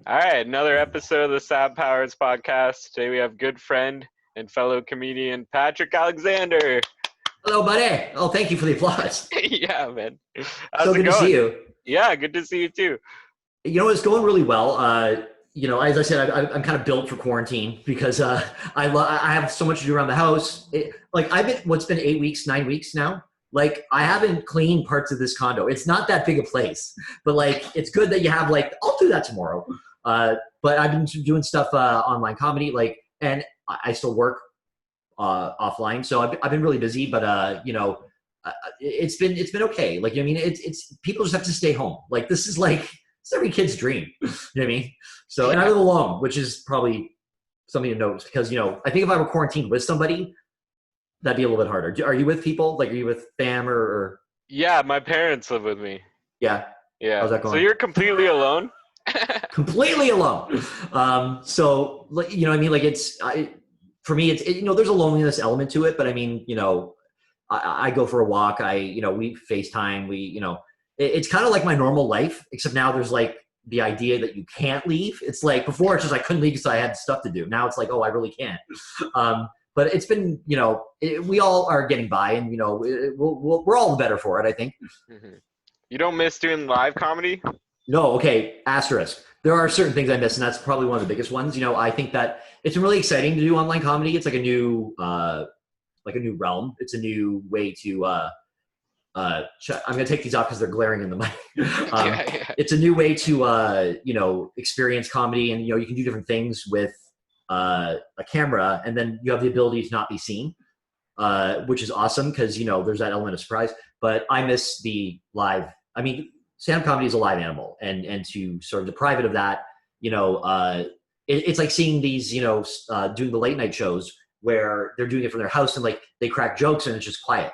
All right, another episode of the Sad Powers podcast. Today we have good friend and fellow comedian Patrick Alexander. Hello, buddy. Oh, thank you for the applause. Yeah, man. How's So it good to see going? you. Yeah, good to see you too. It's going really well. As I said, I'm kind of built for quarantine because I have so much to do around the house. What's been 8 weeks, 9 weeks now. Like, I haven't cleaned parts of this condo. It's not that big a place, but like, it's good that you have I'll do that tomorrow. But I've been doing stuff online comedy, and I still work offline. So I've been really busy, but it's been okay. It's people just have to stay home. This is it's every kid's dream. You know what I mean? So, and I live alone, which is probably something to note because, I think if I were quarantined with somebody, that'd be a little bit harder. Are you with people? Are you with fam or? Yeah, my parents live with me. Yeah. Yeah. How's that going? So you're completely alone? Completely alone. For me, there's a loneliness element to it, but I mean, I go for a walk. We FaceTime. It's kind of like my normal life, except now there's the idea that you can't leave. It's like before it's just I couldn't leave because I had stuff to do. Now it's like, oh, I really can't. But it's been, we all are getting by, and we're all the better for it, I think. Mm-hmm. You don't miss doing live comedy? No, okay, asterisk. There are certain things I miss, and that's probably one of the biggest ones. I think that it's really exciting to do online comedy. It's like a new realm. It's a new way to. I'm going to take these off because they're glaring in the mic. It's a new way to experience comedy, and you can do different things with a camera, and then you have the ability to not be seen, which is awesome because there's that element of surprise. But I miss the live. I mean, stand-up comedy is a live animal, and to sort of deprive it of that, it's like seeing these, doing the late night shows where they're doing it from their house and they crack jokes and it's just quiet,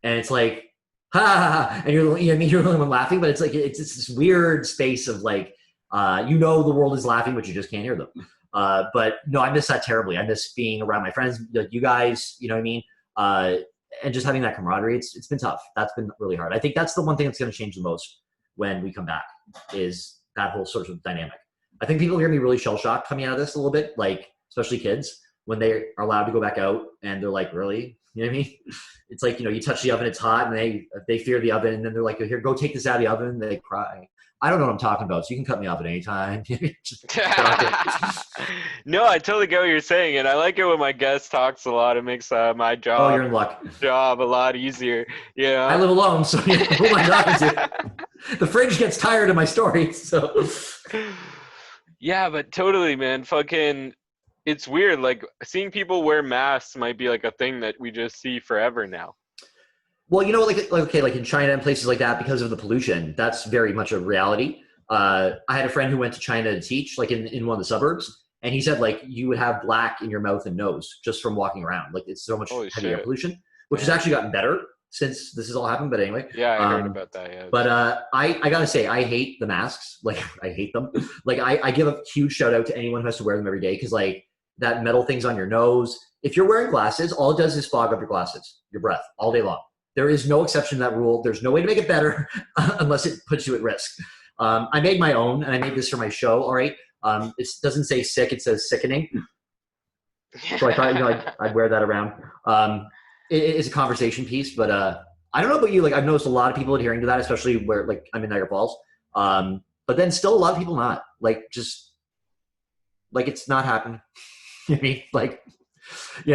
and it's like, ha ha ha, and you're the only one laughing, but it's it's this weird space of the world is laughing, but you just can't hear them. But no, I miss that terribly. I miss being around my friends, like you guys, you know what I mean? And just having that camaraderie, it's been tough. That's been really hard. I think that's the one thing that's going to change the most when we come back is that whole sort of dynamic. I think people are going to be really shell-shocked coming out of this a little bit, especially kids, when they are allowed to go back out and they're like, really? You know what I mean? It's like, you touch the oven, it's hot, and they fear the oven, and then they're like, here, go take this out of the oven, and they cry. I don't know what I'm talking about, so you can cut me off at any time. No, I totally get what you're saying, and I like it when my guest talks a lot. It makes my job, you're in luck. Job a lot easier. I live alone, so who am I talking to? The fridge gets tired of my stories, so. Yeah, but totally, man. Fucking, it's weird. Seeing people wear masks might be a thing that we just see forever now. Well, in China and places like that, because of the pollution, that's very much a reality. I had a friend who went to China to teach, in one of the suburbs, and he said, you would have black in your mouth and nose just from walking around. It's so much heavy air pollution, which has actually gotten better since this has all happened. But anyway. Yeah, I heard about that, yeah. But I got to say, I hate the masks. I hate them. I give a huge shout out to anyone who has to wear them every day because, that metal thing's on your nose. If you're wearing glasses, all it does is fog up your glasses, your breath, all day long. There is no exception to that rule. There's no way to make it better unless it puts you at risk. I made my own, and I made this for my show, all right? It doesn't say sick, it says sickening. So I thought, I'd wear that around. It's a conversation piece, but I don't know about you. I've noticed a lot of people adhering to that, especially where, I'm in Niagara Falls. But then still a lot of people not. It's not happening. You know what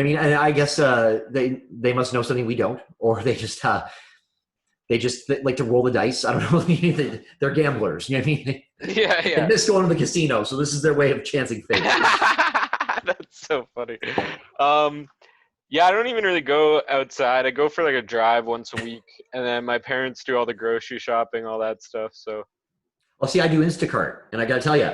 I mean? And I guess they must know something we don't, or they just like to roll the dice. I don't know. They're gamblers. You know what I mean? Yeah. They miss going to the casino, so this is their way of chancing fate. That's so funny. Yeah, I don't even really go outside. I go for a drive once a week, and then my parents do all the grocery shopping, all that stuff. So, well, see, I do Instacart, and I got to tell you,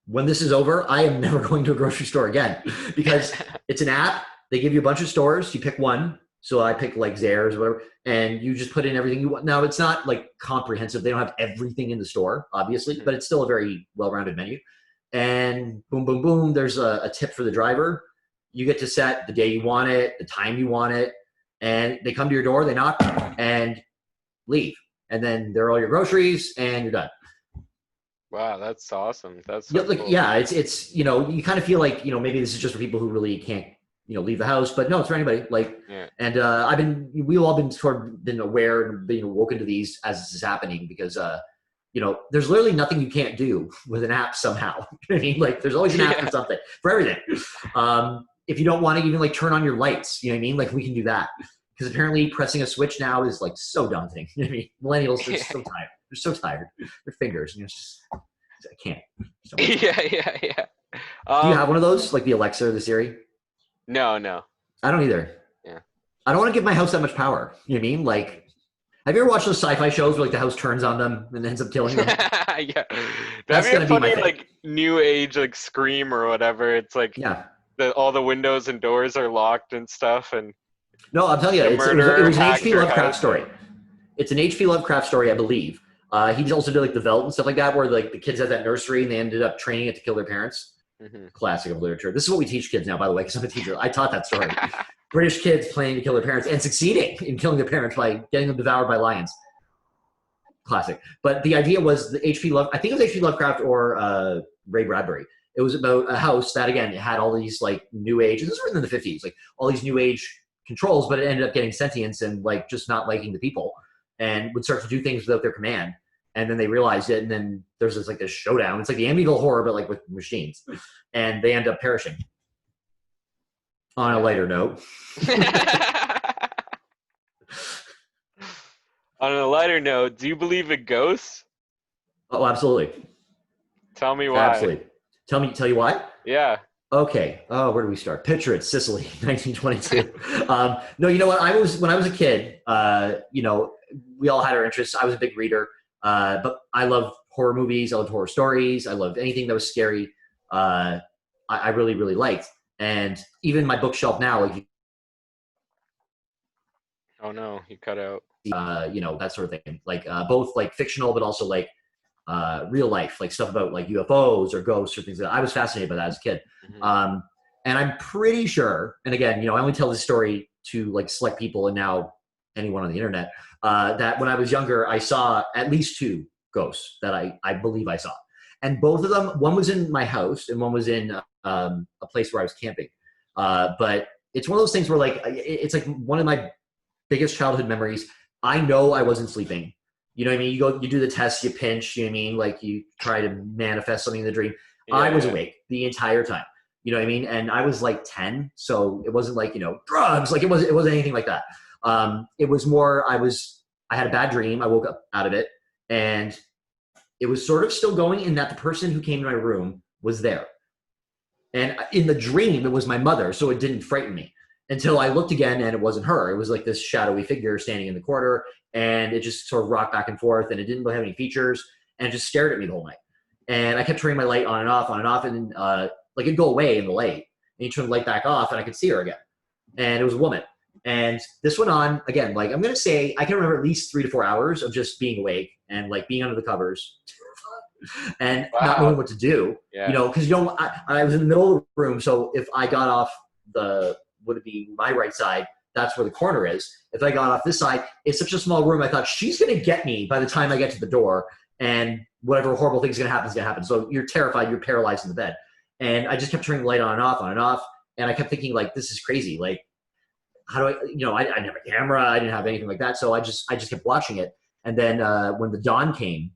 when this is over, I am never going to a grocery store again because it's an app. They give you a bunch of stores. You pick one. So I pick Zayre's or whatever, and you just put in everything you want. Now, it's not comprehensive. They don't have everything in the store, obviously, but it's still a very well-rounded menu. And boom, boom, boom, there's a tip for the driver. You get to set the day you want it, the time you want it, and they come to your door, they knock, and leave. And then there are all your groceries, and you're done. Wow, that's awesome. That's Yeah, so like, cool. yeah, it's you know, you kind of feel like, you know, maybe this is just for people who really can't, you know, leave the house, but no, it's for anybody. Like, Yeah. and we've all been sort of been aware and being awoken to these as this is happening because, you know, there's literally nothing you can't do with an app somehow. You know what I mean? Like, there's always an app for Yeah. something, for everything. If you don't want to even like turn on your lights, you know what I mean? Like, we can do that because apparently pressing a switch now is like so daunting. You know what I mean? Millennials are Yeah. so tired. They're so tired. Their fingers, you know, it's just I can't. So much. Yeah. Yeah. Yeah. Do you have Um. one of those, like the Alexa or the Siri? No. No. I don't either. Yeah. I don't want to give my house that much power. You know what I mean? Like, have you ever watched those sci-fi shows where like the house turns on them and ends up killing them? Yeah. That'd That's be a gonna be my funny thing. like new age like Scream or whatever. It's like Yeah. all the windows and doors are locked and stuff, and No, I'll tell you, the it murderer was an hacked H.P. your Lovecraft house. story. It's an H.P. Lovecraft story, I believe. He also did like the Veldt and stuff like that, where like the kids had that nursery and they ended up training it to kill their parents. Hmm. Classic of literature. This is what we teach kids now, by the way, because I'm a teacher. I taught that story. British kids planning to kill their parents and succeeding in killing their parents by getting them devoured by lions. Classic. But the idea was the H.P. Love. I think it was H.P. Lovecraft or Ray Bradbury. It was about a house that again it had all these like new age. This was written in the 50s, like all these new age controls, but it ended up getting sentience and like just not liking the people, and would start to do things without their command. And then they realized it, and then there's this like this showdown. It's like the Amityville horror, but like with machines, and they end up perishing. On a Yeah. lighter note, On a lighter note, do you believe in ghosts? oh, absolutely, Tell me why. absolutely. Tell you why. Yeah. Okay. Oh, where do we start? Picture it, Sicily, 1922. No, you know what? I was when I was a kid. You know, we all had our interests. I was a big reader, but I love horror movies. I love horror stories. I loved anything that was scary. I really, really liked. And even my bookshelf now, like Oh no, you cut out. you know, that sort of thing. Like both like fictional, but also like real life, like stuff about like UFOs or ghosts or things like that. I was fascinated by that as a kid. Hmm. Um, and I'm pretty sure, and again, you know, I only tell this story to like select people and now anyone on the internet, that when I was younger, I saw at least two ghosts that I believe I saw. And both of them, one was in my house and one was in a place where I was camping. But it's one of those things where like, it's like one of my biggest childhood memories. I know I wasn't sleeping. You know what I mean? You do the test, you pinch, you know what I mean? Like you try to manifest something in the dream. I was Yeah. awake the entire time. You know what I mean? And I was like 10, so it wasn't like, you know, drugs. Like it wasn't anything like that. It was more, I had a bad dream. I woke up out of it and it was sort of still going in that the person who came to my room was there. And in the dream, it was my mother, so it didn't frighten me until I looked again and it wasn't her. It was like this shadowy figure standing in the corner, and it just sort of rocked back and forth, and it didn't really have any features, and it just stared at me the whole night. And I kept turning my light on and off, and like it'd go away in the light, and you turn the light back off, and I could see her again. And it was a woman. And this went on again. Like I'm gonna say, I can remember at least 3 to 4 hours of just being awake and like being under the covers and not knowing Wow. what to do, you Yeah. know, because you know I was in the middle of the room, so if I got off the would it be my right side, that's where the corner is. If I got off this side, it's such a small room. I thought she's gonna get me by the time I get to the door, and whatever horrible thing's gonna happen is gonna happen. So you're terrified, you're paralyzed in the bed, and I just kept turning the light on and off, and I kept thinking like this is crazy. Like how do I, you know, I didn't have a camera, I didn't have anything like that, so I just kept watching it, and then when the dawn came.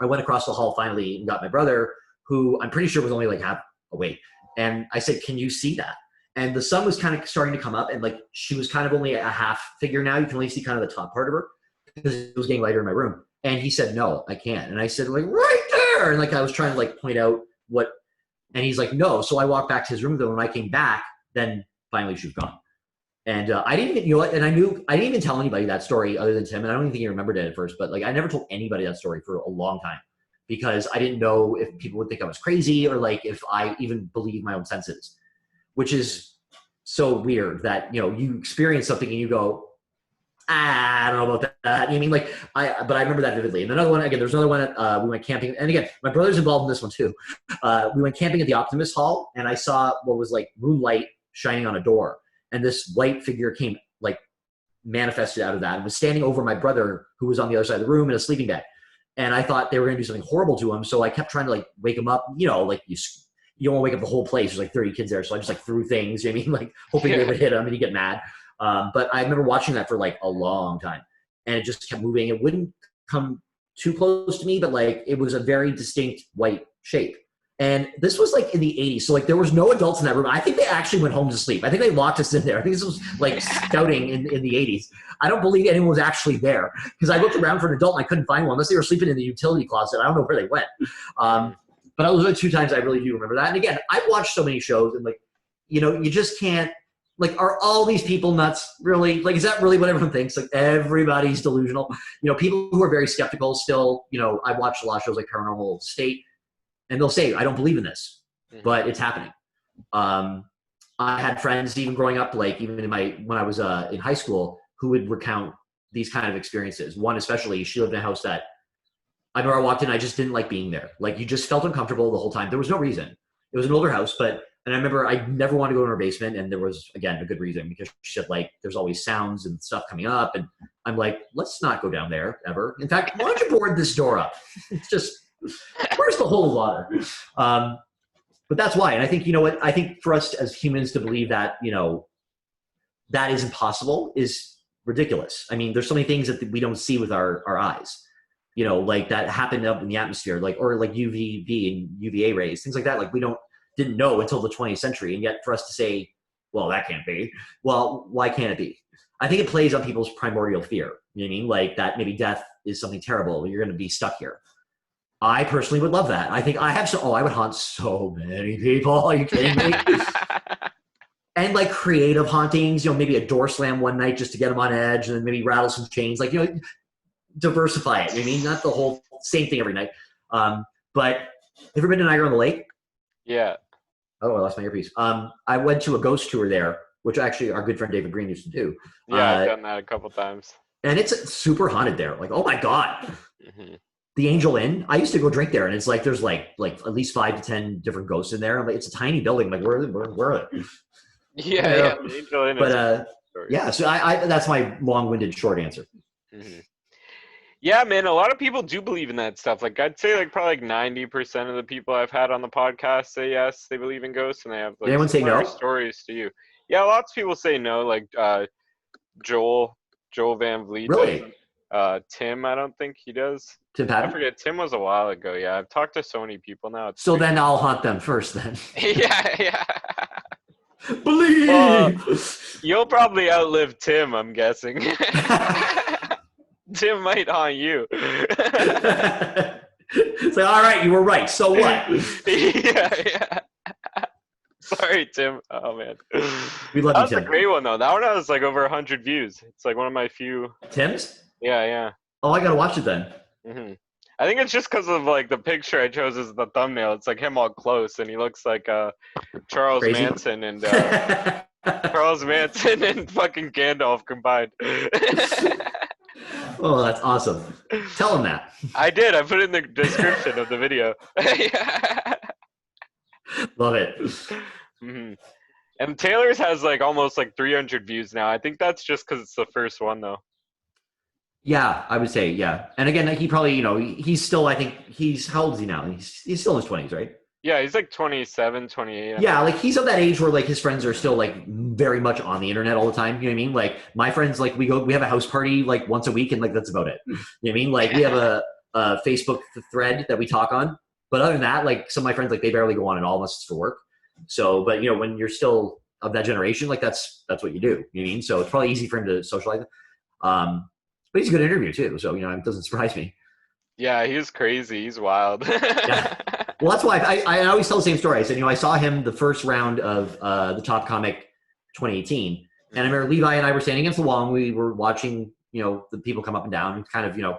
I went across the hall finally and got my brother, who I'm pretty sure was only like half awake. And I said, "Can you see that?" And the sun was kind of starting to come up, and like she was kind of only a half figure now. You can only see kind of the top part of her because it was getting lighter in my room. And he said, "No, I can't." And I said, "Like right there." And like I was trying to like point out what, and he's like, "No." So I walked back to his room. Though when I came back, then finally she was gone. And I didn't even, you know what, and I didn't even tell anybody that story other than Tim, and I don't even think he remembered it at first, but like I never told anybody that story for a long time because I didn't know if people would think I was crazy or like if I even believe my own senses, which is so weird that, you know, you experience something and you go, I don't know about that. You mean like, but I remember that vividly. And another one, again, there's another one, we went camping, and again, my brother's involved in this one too. We went camping at the Optimist Hall, and I saw what was like moonlight shining on a door. And this white figure came like manifested out of that and was standing over my brother who was on the other side of the room in a sleeping bag. and I thought they were going to do something horrible to him. So I kept trying to like wake him up. You know, like you don't want to wake up the whole place. There's like 30 kids there, so I just like threw things. You know what I mean, like hoping they would hit him and he'd get mad. But I remember watching that for like a long time, and it just kept moving. It wouldn't come too close to me, but like it was a very distinct white shape. And this was like in the 80s. So like there was no adults in that room. I think they actually went home to sleep. I think they locked us in there. I think this was like scouting in the 80s. I don't believe anyone was actually there because I looked around for an adult and I couldn't find one unless they were sleeping in the utility closet. I don't know where they went. But those are the 2 times I really do remember that. And again, I've watched so many shows and like, you know, you just can't, like, are all these people nuts? Really? Like, is that really what everyone thinks? Like, everybody's delusional. You know, people who are very skeptical still, you know, I've watched a lot of shows like Paranormal State, and they'll say, I don't believe in this, but it's happening. I had friends even growing up, like even when I was in high school, who would recount these kind of experiences. One especially, she lived in a house that I remember I walked in, I just didn't like being there. Like you just felt uncomfortable the whole time. There was no reason. It was an older house, and I remember I never wanted to go in her basement, and there was, again, a good reason, because she said, like, there's always sounds and stuff coming up, and I'm like, let's not go down there, ever. In fact, why don't you board this door up? It's just, where's the whole water? But that's why, and I think, you know what, I think for us as humans to believe that, you know, that is impossible is ridiculous. I mean, there's so many things that we don't see with our eyes, you know, like that happened up in the atmosphere, like, or like UVB and UVA rays, things like that. Like we didn't know until the 20th century. And yet for us to say, well, that can't be. Well, why can't it be? I think it plays on people's primordial fear. You know what I mean? Like that maybe death is something terrible. You're going to be stuck here. I personally would love that. I think I have I would haunt so many people. Are you kidding me? And like creative hauntings, you know, maybe a door slam one night just to get them on edge, and then maybe rattle some chains, like, you know, diversify it. You know what I mean? Not the whole same thing every night. But have you ever been to Niagara on the Lake? Yeah. Oh, I lost my earpiece. I went to a ghost tour there, which actually our good friend David Green used to do. Yeah, I've done that a couple times. And it's super haunted there. Like, oh my God. The Angel Inn. I used to go drink there, and it's like there's like at least 5 to 10 different ghosts in there. I'm like, it's a tiny building. I'm like, where are they? Yeah, the Angel Inn. But yeah, so I that's my long-winded short answer. Yeah, man, a lot of people do believe in that stuff. Like I'd say like probably like 90% of the people I've had on the podcast say yes, they believe in ghosts, and they have like anyone say no? Stories to you. Yeah, lots of people say no, like Joel Van Vliet. Really? Tim, I don't think he does. Tim Patton? I forget. Tim was a while ago. Yeah, I've talked to so many people now. So then I'll haunt them first then. Yeah. Believe! You'll probably outlive Tim, I'm guessing. Tim might haunt you. It's like, all right, you were right. So what? Yeah. Sorry, Tim. Oh, man. We love that you, was Tim. a great one, though. That one has like over 100 views. It's like one of my few. Tim's? Yeah. Oh, I got to watch it then. I think it's just because of like the picture I chose as the thumbnail. It's like him all close, and he looks like Charles Crazy. Manson and Charles Manson and fucking Gandalf combined. Oh, that's awesome. Tell him that. I did. I put it in the description of the video. Love it. And Taylor's has like almost like 300 views now. I think that's just because it's the first one, though. Yeah, I would say, yeah. And again, he probably, you know, he's still, I think how old is he now? He's still in his 20s, right? Yeah, he's like 27, 28. Yeah, like he's of that age where like his friends are still like very much on the internet all the time. You know what I mean? Like my friends, like we have a house party like once a week, and like that's about it. You know what I mean? Like we have a Facebook thread that we talk on, but other than that, like some of my friends, like they barely go on at all unless it's for work. So, but you know, when you're still of that generation, like that's what you do. You know what I mean? So it's probably easy for him to socialize. But he's a good interview too, so you know it doesn't surprise me. Yeah, he's crazy. He's wild. Yeah. Well, that's why I always tell the same story. I said, you know, I saw him the first round of the Top Comic 2018, and I remember Levi and I were standing against the wall, and we were watching, you know, the people come up and down, and kind of, you know,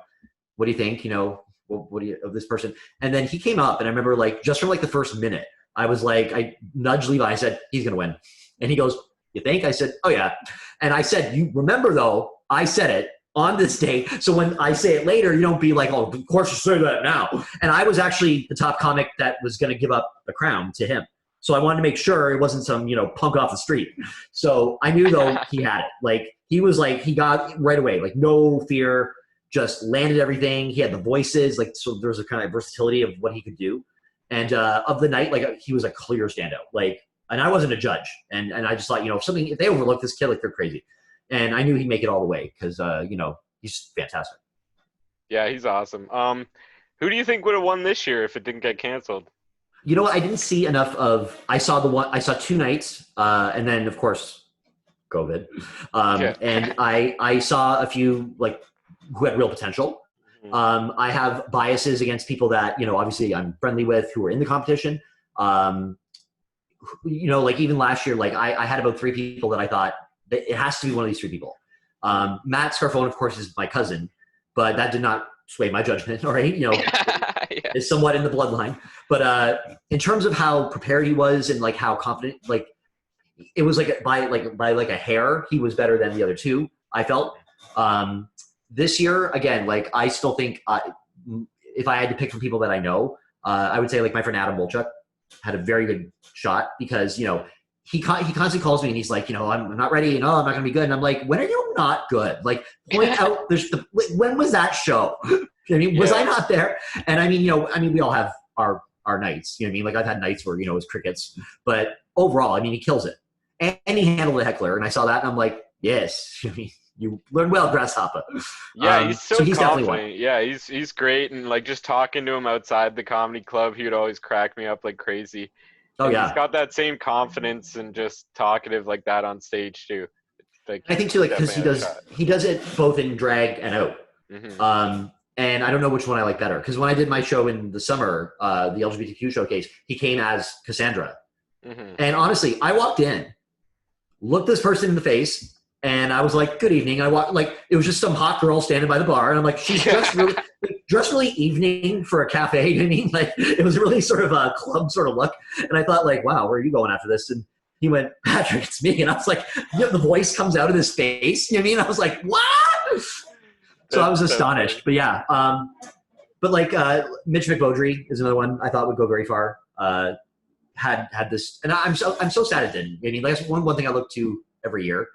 what do you think, you know, what do you of this person? And then he came up, and I remember like just from like the first minute, I was like, I nudged Levi. I said, he's gonna win, and he goes, you think? I said, oh yeah, and I said, you remember though, I said it on this day, so when I say it later, you don't be like, oh, of course you say that now. And I was actually the top comic that was going to give up the crown to him. So I wanted to make sure it wasn't some, you know, punk off the street. So I knew though he had it. Like he was like, he got right away, like no fear. just landed everything. He had the voices, like, so there was a kind of versatility of what he could do. And of the night, like, he was a clear standout. Like, and I wasn't a judge, and I just thought, if they overlook this kid, like, they're crazy. And I knew he'd make it all the way because he's fantastic. Yeah, he's awesome. Who do you think would have won this year if it didn't get canceled? You know what? I didn't see enough of. I saw 2 nights, and then of course, COVID. Yeah. And I saw a few like who had real potential. I have biases against people that obviously I'm friendly with who are in the competition. Like even last year, like I had about 3 people that I thought that it has to be one of these 3 people. Matt Scarfone, of course, is my cousin, but that did not sway my judgment. All right, Yeah. is somewhat in the bloodline. But in terms of how prepared he was and like how confident, like it was like by a hair, he was better than the other 2. I felt. This year, again, like I still think if I had to pick from people that I know, I would say like my friend Adam Wolchuk had a very good shot because he constantly calls me and he's like, I'm not ready, I'm not gonna be good, and I'm like, when are you not good? Like, point out. When was that show? Was I not there? And we all have our nights. Like I've had nights where it's crickets, but overall, he kills it, and he handled a heckler, and I saw that, and I'm like, yes, you learned well, Grasshopper. Yeah, he's so he's confident. Yeah, he's great, and like just talking to him outside the comedy club, he would always crack me up like crazy. Oh and yeah, he's got that same confidence and just talkative like that on stage too. Like, I think too, like because he does it both in drag and out. Mm-hmm. And I don't know which one I like better because when I did my show in the summer, the LGBTQ showcase, he came as Cassandra, and honestly, I walked in, looked this person in the face. And I was like, good evening. I walked, like, it was just some hot girl standing by the bar. And I'm like, she's dressed really evening for a cafe. Like, it was really sort of a club sort of look. And I thought, like, wow, where are you going after this? And he went, Patrick, it's me. And I was like, the voice comes out of his face. I was like, what? So I was astonished. But yeah. But like, Mitch McBodry is another one I thought would go very far. Had this, and I'm so sad it didn't. Like, that's one thing I look to every year.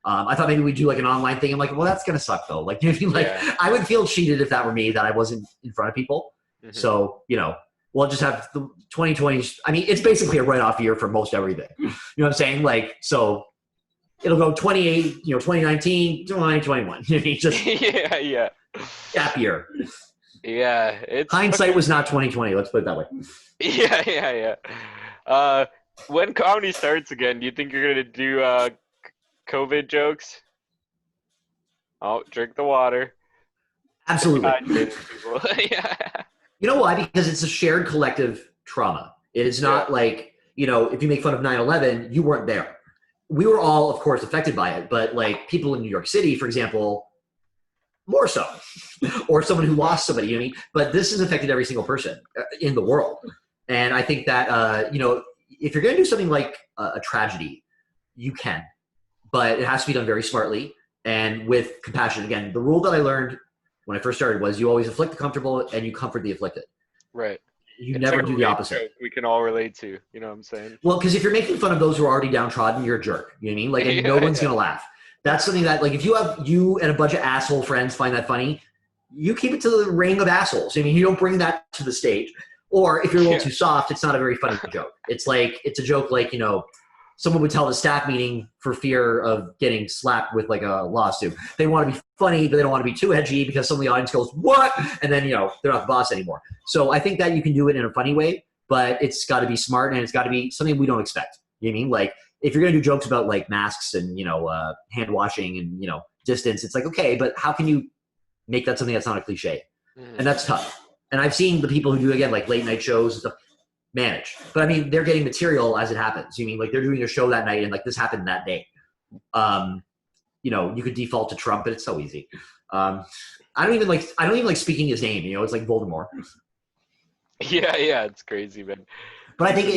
I thought maybe we'd do like an online thing. I'm like, well, that's gonna suck though. Like, I would feel cheated if that were me, that I wasn't in front of people. Mm-hmm. So we'll just have the 2020. It's basically a write-off year for most everything. You know what I'm saying? Like, so it'll go 28, 2019, 2021. Just yeah. Gap year. Yeah, it's hindsight was not 2020. Let's put it that way. Yeah. When comedy starts again, do you think you're gonna do COVID jokes? Oh, drink the water. Absolutely. Yeah. You know why? Because it's a shared collective trauma. It is not like, if you make fun of 9/11, you weren't there. We were all, of course, affected by it, but like people in New York City, for example, more so, or someone who lost somebody, but this has affected every single person in the world. And I think that, if you're going to do something like a tragedy, you can. But it has to be done very smartly and with compassion. Again, the rule that I learned when I first started was you always afflict the comfortable and you comfort the afflicted. Right. You never do the opposite. We can all relate to, you know what I'm saying? Well, because if you're making fun of those who are already downtrodden, you're a jerk. You know what I mean? Like, and no one's going to laugh. That's something that, like, if you and a bunch of asshole friends find that funny, you keep it to the ring of assholes. You don't bring that to the stage. Or if you're a little too soft, it's not a very funny joke. It's a joke like, someone would tell the staff meeting for fear of getting slapped with like a lawsuit. They want to be funny, but they don't want to be too edgy because some of the audience goes, what? And then, they're not the boss anymore. So I think that you can do it in a funny way, but it's got to be smart and it's got to be something we don't expect. You know what I mean? Like, if you're going to do jokes about like masks and, hand washing and, distance, it's like, okay, but how can you make that something that's not a cliche? And that's tough. And I've seen the people who do, again, like late night shows and stuff, manage. But they're getting material as it happens. Like they're doing a show that night and like this happened that day. You could default to Trump, but it's so easy. I don't even like speaking his name. It's like Voldemort. Yeah, it's crazy, man. But I think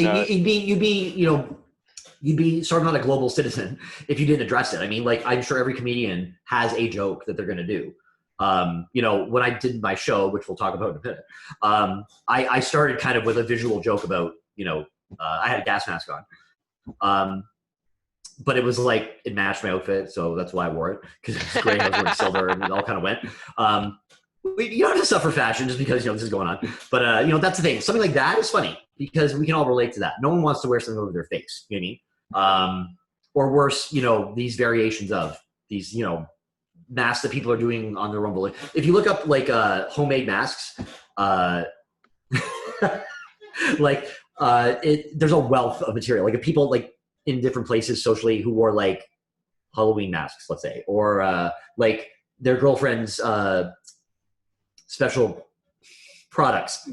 you'd be sort of not a global citizen if you didn't address it. Like I'm sure every comedian has a joke that they're going to do. When I did my show, which we'll talk about in a minute, I started kind of with a visual joke about, I had a gas mask on. But it was like, it matched my outfit. So that's why I wore it. Cause it was gray. I was wearing silver and it all kind of went. you don't have to suffer fashion just because, this is going on. But, that's the thing. Something like that is funny because we can all relate to that. No one wants to wear something over their face. You know what I mean? Or worse, these variations of these, masks that people are doing on their own. If you look up like homemade masks, there's a wealth of material. Like if people like in different places socially who wore like Halloween masks, let's say, or like their girlfriend's special products,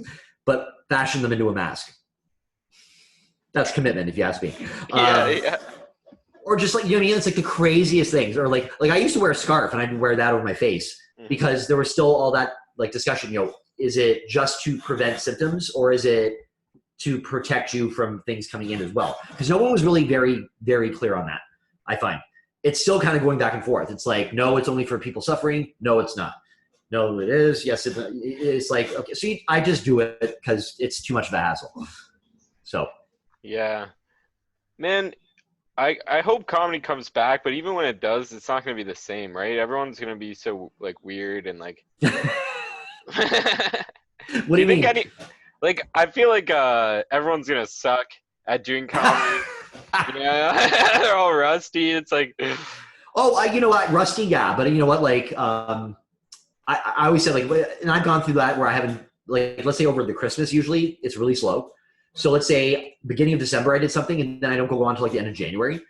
but fashion them into a mask. That's commitment, if you ask me. Yeah. Or just like, you know what I mean? It's like the craziest things. Or like I used to wear a scarf and I'd wear that over my face because there was still all that like discussion, is it just to prevent symptoms or is it to protect you from things coming in as well? Because no one was really very, very clear on that, I find. It's still kind of going back and forth. It's like, no, it's only for people suffering. No, it's not. No, it is. Yes, it's like, okay. So I just do it because it's too much of a hassle. So. Yeah. Man, I hope comedy comes back, but even when it does, it's not going to be the same, right? Everyone's going to be so like weird and like. What do you mean? I feel like everyone's going to suck at doing comedy. Yeah, they're all rusty. It's like. Oh, you know what? Rusty, yeah. But you know what? Like, I always said, like, and I've gone through that where I haven't, like, let's say over the Christmas, usually it's really slow. So let's say beginning of December, I did something and then I don't go on to like the end of January.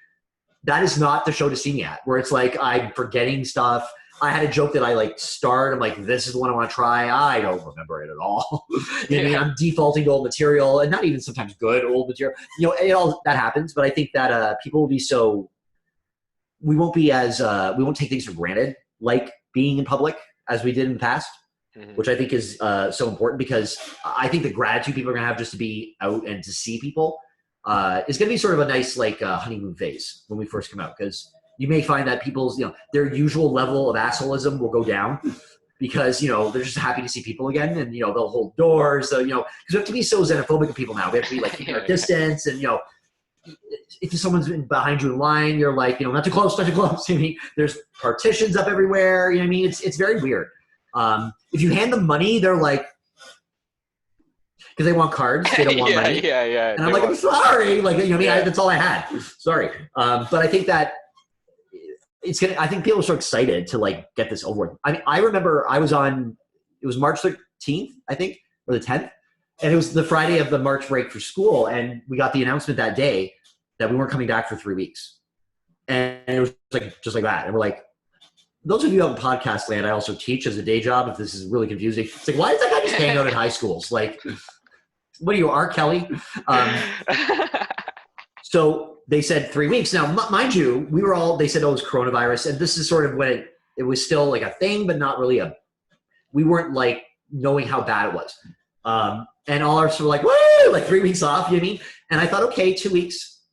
That is not the show to see me at, where it's like I'm forgetting stuff. I had a joke that I like starred. I'm like, this is the one I want to try. I don't remember it at all. You know what I mean? I'm defaulting to old material and not even sometimes good old material. It all that happens. But I think that people will be we won't be as, we won't take things for granted, like being in public as we did in the past. Which I think is so important because I think the gratitude people are going to have just to be out and to see people is going to be sort of a nice like honeymoon phase when we first come out, because you may find that people's, their usual level of assholism will go down because, they're just happy to see people again and, they'll hold doors. So, because we have to be so xenophobic of people now. We have to be like keeping our distance and, if someone's behind you in line, you're like, not too close, not too close. I mean, there's partitions up everywhere. You know what I mean? It's very weird. If you hand them money, they're like, because they want cards, they don't want money. Yeah. And I'm like, I'm sorry. Like, that's all I had. Sorry. But I think that I think people are so excited to like get this over with. I mean, I remember it was March 13th, I think, or the 10th. And it was the Friday of the March break for school. And we got the announcement that day that we weren't coming back for 3 weeks. And it was like, just like that. And we're like, those of you out in podcast land, I also teach as a day job. If this is really confusing, it's like, why does that guy just hang out in high schools? Like, what are you, R. Kelly? So they said 3 weeks. Now, mind you, they said, oh, it was coronavirus. And this is sort of when it was still like a thing, but not really we weren't like knowing how bad it was. And all our were like, woo, like 3 weeks off, you know what I mean? And I thought, okay, 2 weeks.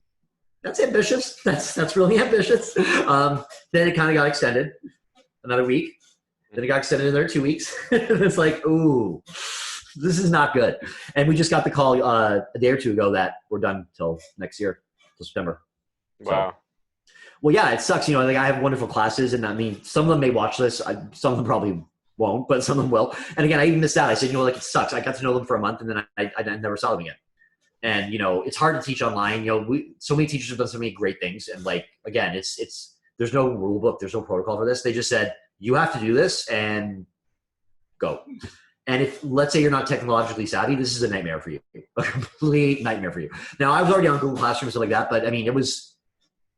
That's ambitious. That's really ambitious. Then it kind of got extended. Another week, then it got extended another 2 weeks. It's like, ooh, this is not good. And we just got the call a day or two ago that we're done till next year, till September. Wow. So, well, yeah, it sucks. Like I have wonderful classes, and I mean, some of them may watch this. Some of them probably won't, but some of them will. And again, I even missed out. I said, like it sucks. I got to know them for a month, and then I never saw them again. And it's hard to teach online. So many teachers have done so many great things, and like again, it's. There's no rule book. There's no protocol for this. They just said, you have to do this and go. And if, let's say you're not technologically savvy, this is a nightmare for you, a complete nightmare for you. Now, I was already on Google Classroom and stuff like that, but I mean,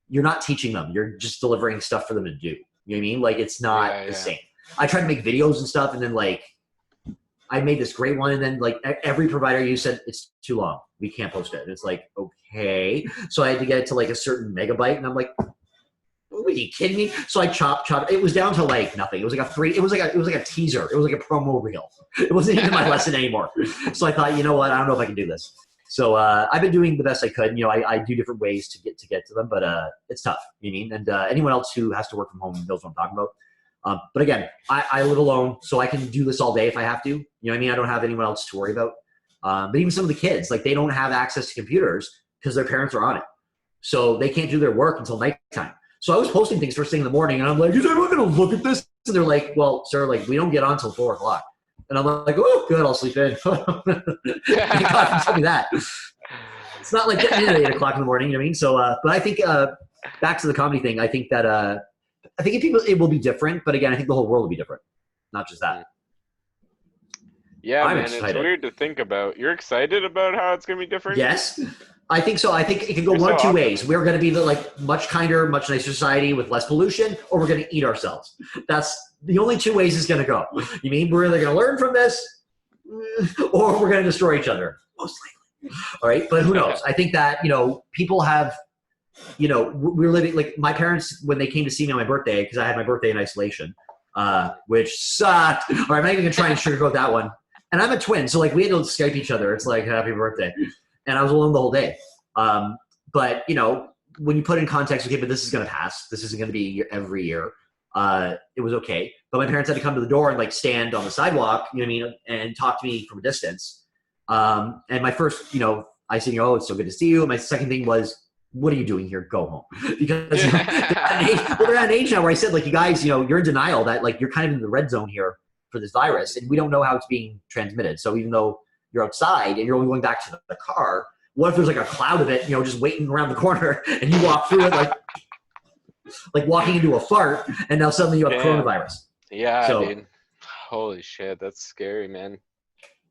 you're not teaching them. You're just delivering stuff for them to do. You know what I mean? Like, it's not the same. I tried to make videos and stuff, and then like, I made this great one, and then like every provider you said, it's too long. We can't post it. And it's like, okay. So I had to get it to like a certain megabyte, and I'm like, are you kidding me? So I chopped. It was down to like nothing. It was like it was like a teaser. It was like a promo reel. It wasn't even my lesson anymore. So I thought, you know what? I don't know if I can do this. So I've been doing the best I could. I do different ways to get to them, but it's tough. You mean? And anyone else who has to work from home knows what I'm talking about. But again, I live alone, so I can do this all day if I have to. You know what I mean? I don't have anyone else to worry about. But even some of the kids, like they don't have access to computers because their parents are on it. So they can't do their work until nighttime. So I was posting things first thing in the morning, and I'm like, is everyone going to look at this And they're like, well, sir, like, we don't get on till 4 o'clock. And I'm like, oh, good, I'll sleep in. Thank God you told me that. It's not like getting in at 8 o'clock in the morning, you know what I mean? So, but I think, back to the comedy thing, I think that, I think it will be different, but again, I think the whole world will be different. Not just that. Yeah, I'm man, excited. it's weird to think about. You're excited about how it's going to be different? Yes, I think so. I think it can go You're one so of two optimistic. ways. We're going to be the like much kinder, much nicer society with less pollution, or we're going to eat ourselves. That's the only two ways it's going to go. You mean we're either going to learn from this, or we're going to destroy each other, most likely. All right, but who knows? I think that, you know, people have, you know, we're living, like my parents, when they came to see me on my birthday, because I had my birthday in isolation, which sucked. All right, I'm not even going to try and sugarcoat that one. And I'm a twin, so like we had to Skype each other. It's like, happy birthday. And I was alone the whole day. But, you know, when you put in context, okay, but this is going to pass. This isn't going to be every year. It was okay. But my parents had to come to the door and like stand on the sidewalk, you know what I mean, and talk to me from a distance. And my first, you know, I said, oh, it's so good to see you. And my second thing was, what are you doing here? Go home. Because you know, they're at an age now where I said, like, you guys, you know, you're in denial that like you're kind of in the red zone here for this virus, and we don't know how it's being transmitted. So even though you're outside and you're only going back to the car, what if there's like a cloud of it, you know, just waiting around the corner, and you walk through it like walking into a fart, and now suddenly you have coronavirus. Yeah, so, dude. Holy shit, that's scary, man.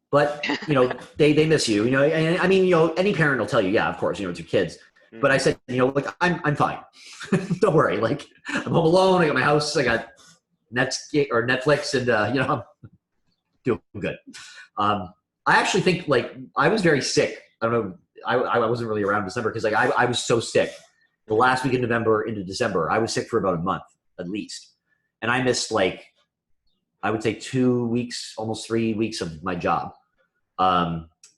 But, you know, they miss you, you know, and I mean, you know, any parent will tell you, yeah, of course, you know, it's your kids. But I said, you know, like, I'm fine. Don't worry. Like, I'm home alone. I got my house. I got Netflix, and, you know, I'm doing good. I actually think, like, I was very sick. I don't know. I wasn't really around in December because, like, I was so sick. The last week in November into December, I was sick for about a month at least. And I missed, like, I would say 2 weeks, almost 3 weeks of my job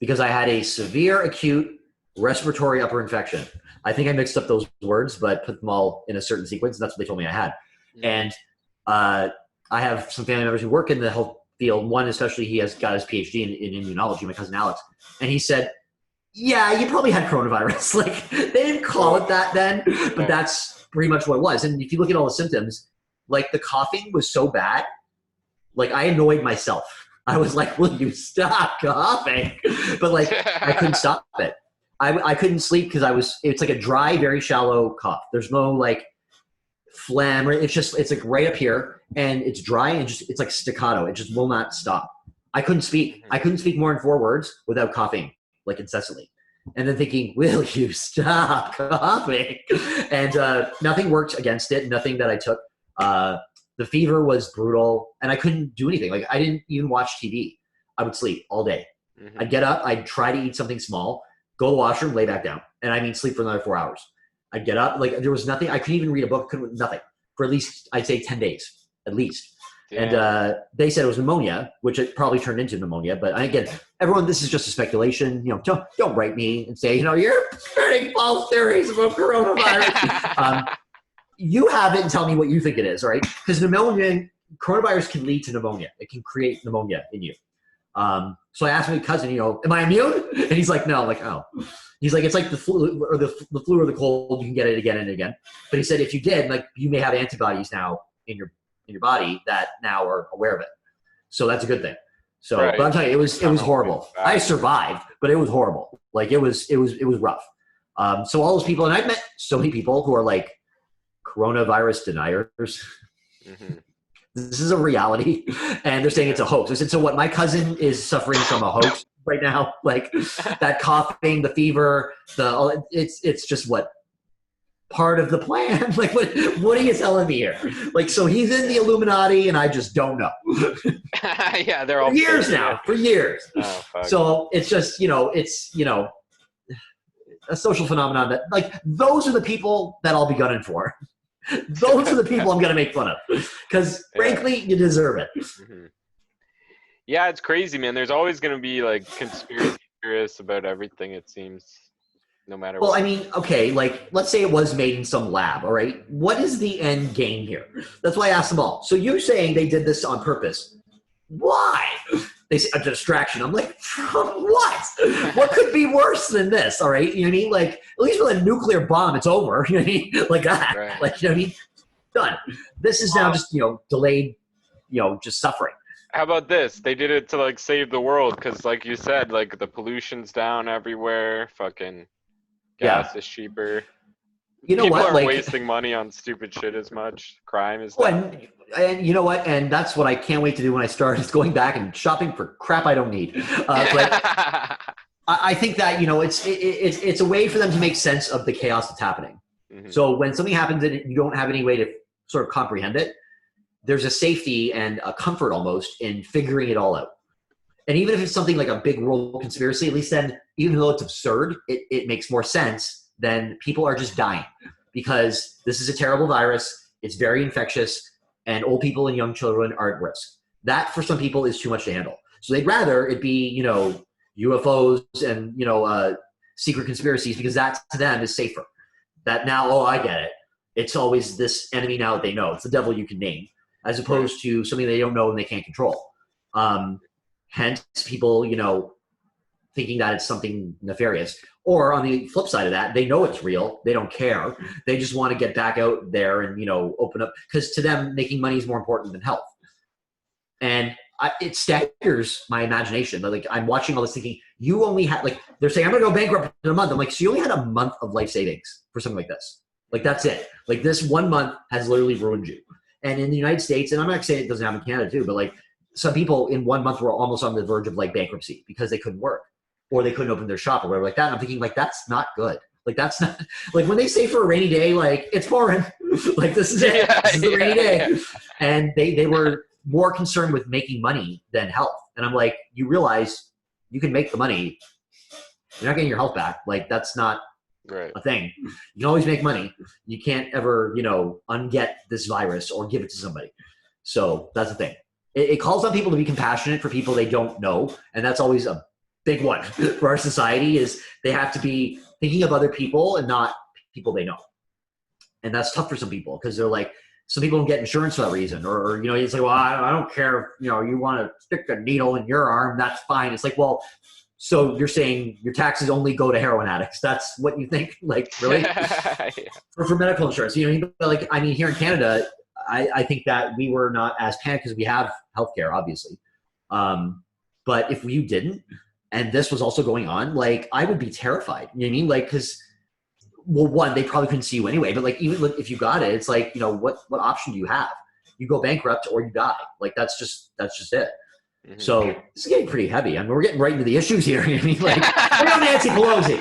because I had a severe acute respiratory upper infection. I think I mixed up those words, but put them all in a certain sequence. And that's what they told me I had. And I have some family members who work in the health field. One, especially, he has got his PhD in immunology, my cousin Alex. And he said, yeah, you probably had coronavirus. Like, they didn't call it that then, but that's pretty much what it was. And if you look at all the symptoms, like the coughing was so bad, like I annoyed myself. I was like, will you stop coughing? But like, I couldn't stop it. I couldn't sleep because it's like a dry, very shallow cough. There's no like phlegm. It's like right up here, and it's dry, and it's like staccato. It just will not stop. I couldn't speak. I couldn't speak more than 4 words without coughing like incessantly. And then thinking, will you stop coughing? And nothing worked against it. Nothing that I took. The fever was brutal, and I couldn't do anything. Like, I didn't even watch TV. I would sleep all day. I'd get up. I'd try to eat something small. Go to the washroom, lay back down. And I mean, sleep for another 4 hours. I'd get up. Like, there was nothing. I couldn't even read a book. Nothing. For at least, I'd say 10 days, at least. Damn. And they said it was pneumonia, which it probably turned into pneumonia. But again, everyone, this is just a speculation. You know, don't write me and say, you know, you're spreading false theories about coronavirus. You have it and tell me what you think it is, right? Because coronavirus can lead to pneumonia. It can create pneumonia in you. So I asked my cousin, you know, am I immune? And he's like, no. I'm like, oh. He's like, it's like the flu or the flu or the cold. You can get it again and again. But he said, if you did, like, you may have antibodies now in your body that now are aware of it. So that's a good thing. So, right. But I'm telling you, it was horrible. I survived, but it was horrible. Like, it was rough. So all those people, and I've met so many people who are like coronavirus deniers. This is a reality, and they're saying it's a hoax. I said, so what? My cousin is suffering from a hoax right now, like that coughing, the fever, it's just what part of the plan. Like, what are you telling me here? Like, so he's in the Illuminati, and I just don't know. Yeah, they're all for years now. For years. Oh, fuck. So it's just, you know, it's, you know, a social phenomenon that, like, those are the people that I'll be gunning for. Those are the people I'm going to make fun of because, frankly, you deserve it. Yeah, it's crazy, man. There's always going to be, like, conspiracy theorists about everything, it seems, no matter what. Well, I mean, okay, like, let's say it was made in some lab, all right? What is the end game here? That's why I asked them all. So you're saying they did this on purpose. Why? They say a distraction. I'm like, from what? What could be worse than this? All right, you know what I mean? Like, at least with a nuclear bomb, it's over. You know what I mean? Like that. Right. Like, you know what I mean? Done. This is now just, you know, delayed just suffering. How about this? They did it to like save the world because, like you said, like the pollution's down everywhere. Fucking Yeah. gas is cheaper. You know People what? aren't Like, wasting money on stupid shit as much. Crime is oh, down. and you know what? And that's what I can't wait to do when I start is going back and shopping for crap I don't need. But I think that it's a way for them to make sense of the chaos that's happening. Mhm. So when something happens and you don't have any way to sort of comprehend it, there's a safety and a comfort almost in figuring it all out. And even if it's something like a big world conspiracy, at least then, even though it's absurd, it makes more sense than people are just dying because this is a terrible virus. It's very infectious, and old people and young children are at risk. That for some people is too much to handle. So they'd rather it be UFOs and secret conspiracies because that to them is safer. That now, oh, I get it. It's always this enemy now that they know. It's the devil you can name, as opposed to something they don't know and they can't control. Hence, people, thinking that it's something nefarious. Or on the flip side of that, they know it's real. They don't care. They just want to get back out there and, open up. Because to them, making money is more important than health. And it staggers my imagination. Like, I'm watching all this thinking, you only had, like, they're saying, I'm going to go bankrupt in a month. I'm like, so you only had a month of life savings for something like this. Like, that's it. Like, this 1 month has literally ruined you. And in the United States, and I'm not saying it doesn't happen in Canada too, but like some people in 1 month were almost on the verge of like bankruptcy because they couldn't work or they couldn't open their shop or whatever like that. And I'm thinking like, that's not good. Like, that's not like when they say for a rainy day, like it's pouring, like this is it. This is the rainy day. Yeah. And they were more concerned with making money than health. And I'm like, you realize you can make the money. You're not getting your health back. Like that's not a thing. You can always make money. You can't ever, unget this virus or give it to somebody. So that's the thing. It calls on people to be compassionate for people they don't know. And that's always a big one for our society is they have to be thinking of other people and not people they know. And that's tough for some people because they're like, some people don't get insurance for that reason. Or it's like, well, I don't care if, you want to stick a needle in your arm, that's fine. It's like, well, so you're saying your taxes only go to heroin addicts. That's what you think? Like, really? Yeah. For medical insurance. Here in Canada, I think that we were not as panicked because we have healthcare, obviously. But if you didn't, and this was also going on, like, I would be terrified. You know what I mean? Like, because, well, one, they probably couldn't see you anyway. But, like, even if you got it, it's like, what option do you have? You go bankrupt or you die. Like, that's just it. Mm-hmm. So this is getting pretty heavy. I mean, we're getting right into the issues here. You know what I mean? Like, we're on Nancy Pelosi.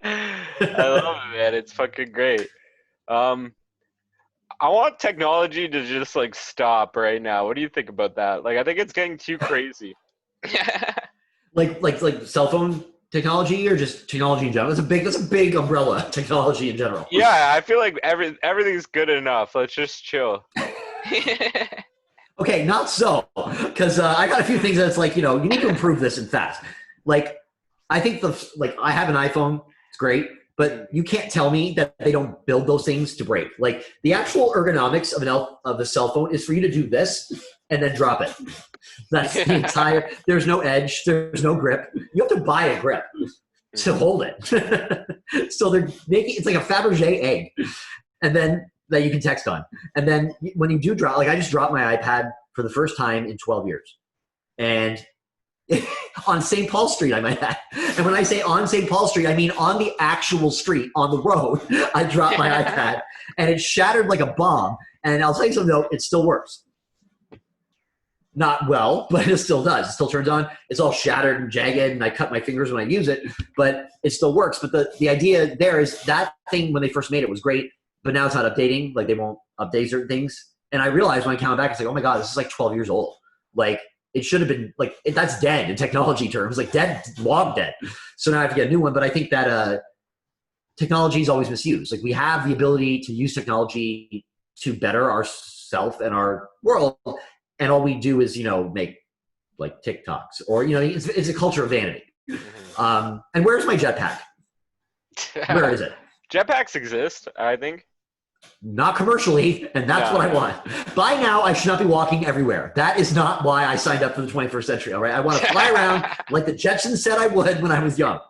I love it, man. It's fucking great. I want technology to just like stop right now. What do you think about that? Like, I think it's getting too crazy. like cell phone technology or just technology in general? That's a big umbrella. Technology in general. Yeah, I feel like everything's good enough. Let's just chill. Okay, not so, because I got a few things that's like, you need to improve this and fast. Like, I think I have an iPhone, it's great, but you can't tell me that they don't build those things to break. Like, the actual ergonomics of a cell phone is for you to do this and then drop it. That's the entire, there's no edge, there's no grip. You have to buy a grip to hold it. So they're making, it's like a Fabergé egg. And then that you can text on. And then when you do drop, like I just dropped my iPad for the first time in 12 years. And on St. Paul Street, I might add. And when I say on St. Paul Street, I mean on the actual street, on the road. I dropped my iPad and it shattered like a bomb. And I'll tell you something though, it still works. Not well, but it still does. It still turns on. It's all shattered and jagged, and I cut my fingers when I use it, but it still works. But the idea there is that thing when they first made it was great. But now it's not updating. Like, they won't update certain things. And I realized when I counted back, it's like, oh my God, this is like 12 years old. Like, it should have been like, that's dead in technology terms, like dead, long dead. So now I have to get a new one. But I think that technology is always misused. Like, we have the ability to use technology to better ourselves and our world. And all we do is, make like TikToks or, it's a culture of vanity. And where's my jetpack? Where is it? Jetpacks exist, I think. Not commercially, and that's what I want. By now, I should not be walking everywhere. That is not why I signed up for the 21st century, all right? I want to fly around like the Jetsons said I would when I was young.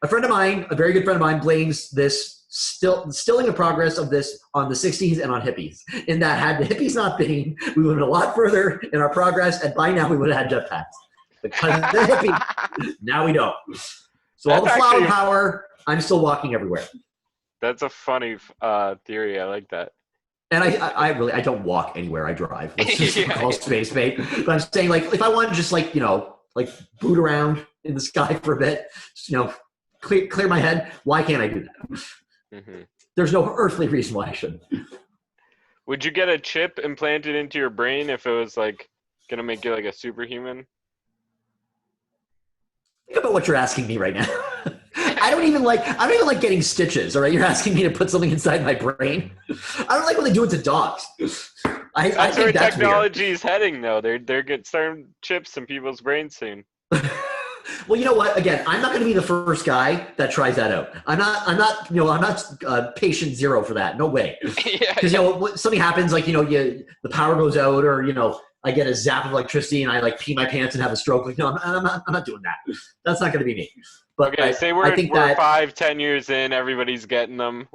A friend of mine, a very good friend of mine, blames this stilling the progress of this on the 60s and on hippies. In that, had the hippies not been, we would have been a lot further in our progress, and by now we would have had jetpacks. Because of the hippies, now we don't. So all the flower power, I'm still walking everywhere. That's a funny theory. I like that. And I don't walk anywhere. I drive. Let's just call space, mate. But I'm saying, like, if I want to just, like, you know, like boot around in the sky for a bit, you know, clear my head, why can't I do that? Mm-hmm. There's no earthly reason why I shouldn't. Would you get a chip implanted into your brain if it was, like, going to make you, like, a superhuman? Think about what you're asking me right now. I don't even like getting stitches. All right, you're asking me to put something inside my brain. I don't like when they do it to dogs. That's where technology is heading, though. They're starting chips in people's brains soon. Well, you know what? Again, I'm not going to be the first guy that tries that out. I'm not patient zero for that. No way. Because you know, something happens, like, you know, the power goes out, or, you know, I get a zap of electricity and I, like, pee my pants and have a stroke. Like, no, I'm not doing that. That's not going to be me. But okay, say we're 5-10 years in, everybody's getting them.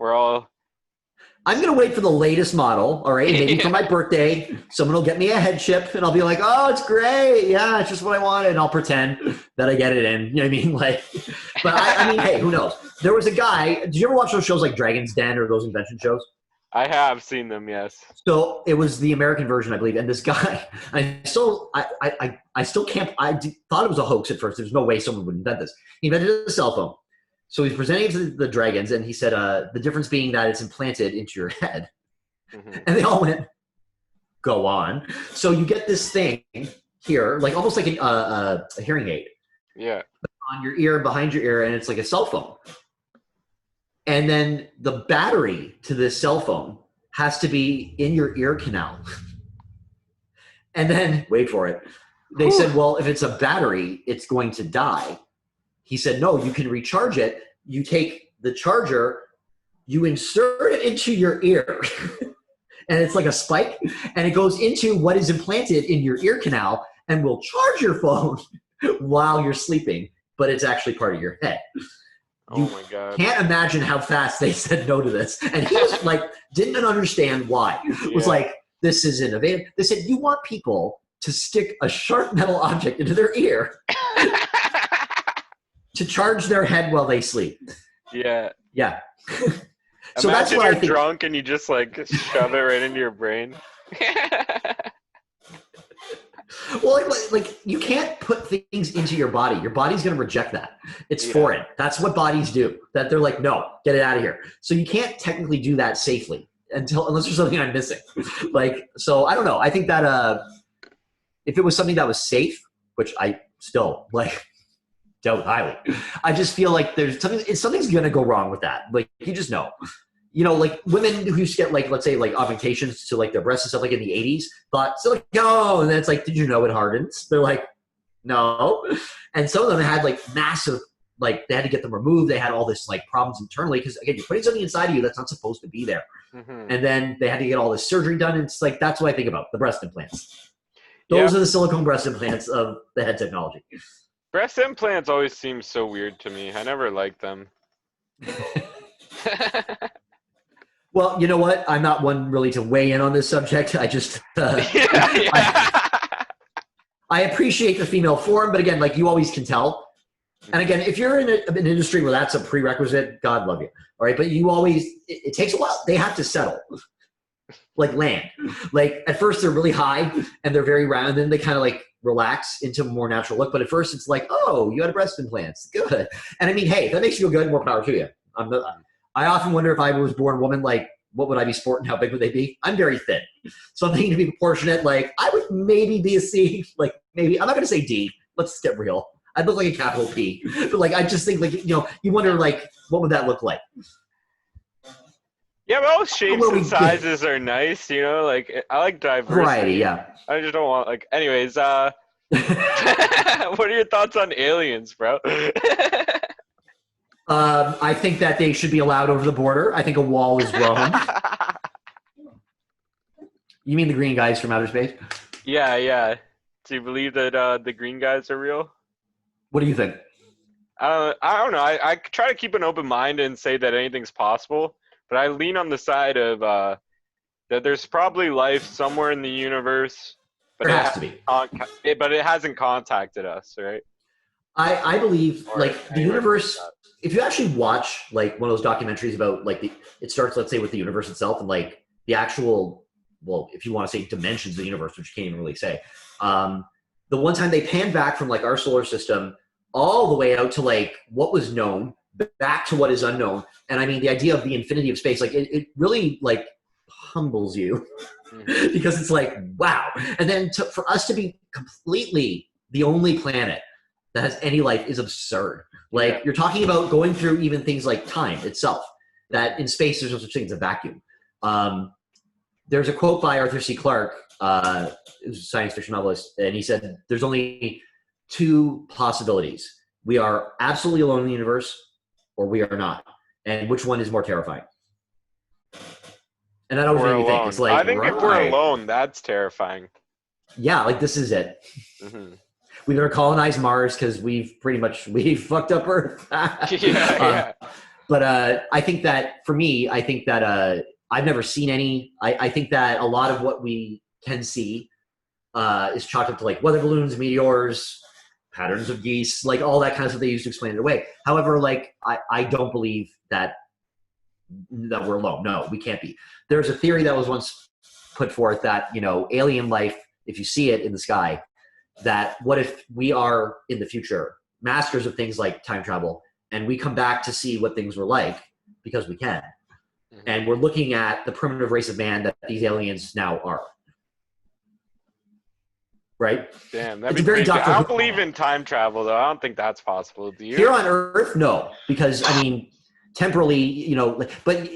I'm going to wait for the latest model, all right? Maybe for my birthday, someone will get me a head chip, and I'll be like, oh, it's great. Yeah, it's just what I wanted. And I'll pretend that I get it in. You know what I mean? Like, but I mean, hey, who knows? There was a guy. Did you ever watch those shows like Dragon's Den or those invention shows? I have seen them, yes. So it was the American version, I believe. And this guy, I still can't, thought it was a hoax at first. There's no way someone would invent this. He invented a cell phone. So he's presenting it to the dragons, and he said, the difference being that it's implanted into your head. Mm-hmm. And they all went, go on. So you get this thing here, like almost like a hearing aid. Yeah. On your ear, behind your ear, and it's like a cell phone. And then the battery to this cell phone has to be in your ear canal. And then, wait for it, they said, well, if it's a battery, it's going to die. He said, no, you can recharge it. You take the charger, you insert it into your ear, and it's like a spike, and it goes into what is implanted in your ear canal and will charge your phone while you're sleeping, but it's actually part of your head. Oh my God. Can't imagine how fast they said no to this. And he was like, didn't understand why. It was like, this is innovative. They said, you want people to stick a sharp metal object into their ear to charge their head while they sleep. Yeah. Yeah. So that's what I think. You're drunk and you just, like, shove it right into your brain. Well, like you can't put things into your body. Your body's going to reject that. It's foreign. That's what bodies do. That they're like, no, get it out of here. So you can't technically do that safely unless there's something I'm missing. Like, so I don't know. I think that if it was something that was safe, which I still like doubt highly, I just feel like something's going to go wrong with that. Like, you just know. You know, like women who used to get, like, let's say, like augmentations to, like, their breasts and stuff, like in the 80s, thought, so, like, no. And then it's like, did you know it hardens? They're like, no. And some of them had, like, massive, like, they had to get them removed. They had all this, like, problems internally because, again, you're putting something inside of you that's not supposed to be there. Mm-hmm. And then they had to get all this surgery done. And it's like, that's what I think about, the breast implants. Those are the silicone breast implants of the head technology. Breast implants always seem so weird to me. I never liked them. Well, you know what? I'm not one really to weigh in on this subject. I just, I appreciate the female form, but again, like, you always can tell. And again, if you're in an industry where that's a prerequisite, God love you. All right. But you always, it takes a while. They have to settle, like land. Like, at first they're really high and they're very round, and then they kind of, like, relax into a more natural look. But at first it's like, oh, you had breast implants. Good. And I mean, hey, if that makes you feel good, more power to you. I often wonder if I was born a woman, like, what would I be sporting? How big would they be? I'm very thin. So I'm thinking to be proportionate. Like, I would maybe be a C. Like, maybe, I'm not going to say D. Let's get real. I'd look like a capital P. But, like, I just think, like, you know, you wonder, like, what would that look like? Yeah, but all shapes and sizes are nice, you know? Like, I like diversity. Variety, yeah. I just don't want, like, anyways, what are your thoughts on aliens, bro? I think that they should be allowed over the border. I think a wall is wrong. You mean the green guys from outer space? Yeah. Do you believe that the green guys are real? What do you think? I don't know. I try to keep an open mind and say that anything's possible, but I lean on the side of that there's probably life somewhere in the universe, but There has to be. but it hasn't contacted us, right? I believe Or like the anywhere close to universe. If you actually watch like one of those documentaries about like it starts, let's say, with the universe itself and like the actual, well, if you want to say dimensions of the universe, which you can't even really say. The one time they panned back from like our solar system all the way out to like what was known, back to what is unknown, and I mean the idea of the infinity of space, like it really like humbles you that. because it's like wow, and then for us to be completely the only planet that has any life is absurd. Like Yeah. you're talking about going through even things like time itself. That in space there's no such thing as a vacuum. There's a quote by Arthur C. Clarke, who's a science fiction novelist, and he said, "There's only two possibilities: we are absolutely alone in the universe, or we are not. And which one is more terrifying?" And that always We're made me think. alone. It's like, I think if we're right, alone, that's terrifying. yeah, like this is it. Hmm. We better colonize Mars because we've fucked up Earth. Yeah. But I think that for me, I think that I've never seen any. I think that a lot of what we can see is chalked up to like weather balloons, meteors, patterns of geese, like all that kind of stuff they use to explain it away. However, like I don't believe that we're alone. No, we can't be. There's a theory that was once put forth that, you know, alien life, if you see it in the sky, that what if we are in the future masters of things like time travel and we come back to see what things were like because we can. Hmm. And we're looking at the primitive race of man that these aliens now are. Right? Damn, that'd It's be very crazy. Doctor I Who. don't believe in time travel, though. I don't think that's possible. Do you? Here on Earth, no. Because, I mean, temporally, you know, but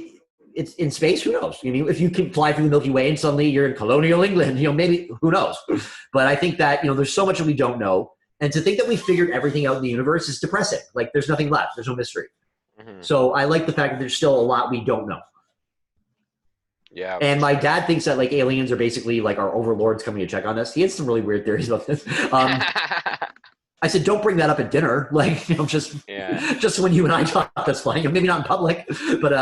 it's in space, who knows? I mean, if you can fly through the Milky Way and suddenly you're in colonial England, you know, maybe, who knows? But I think that, you know, there's so much that we don't know. And to think that we figured everything out in the universe is depressing. Like, there's nothing left. There's no mystery. Hmm. So I like the fact that there's still a lot we don't know. Yeah. And my dad thinks that, like, aliens are basically, like, our overlords coming to check on us. He has some really weird theories about this. I said, don't bring that up at dinner. Like, you know, just when you and I talk, that's fine. Maybe not in public. But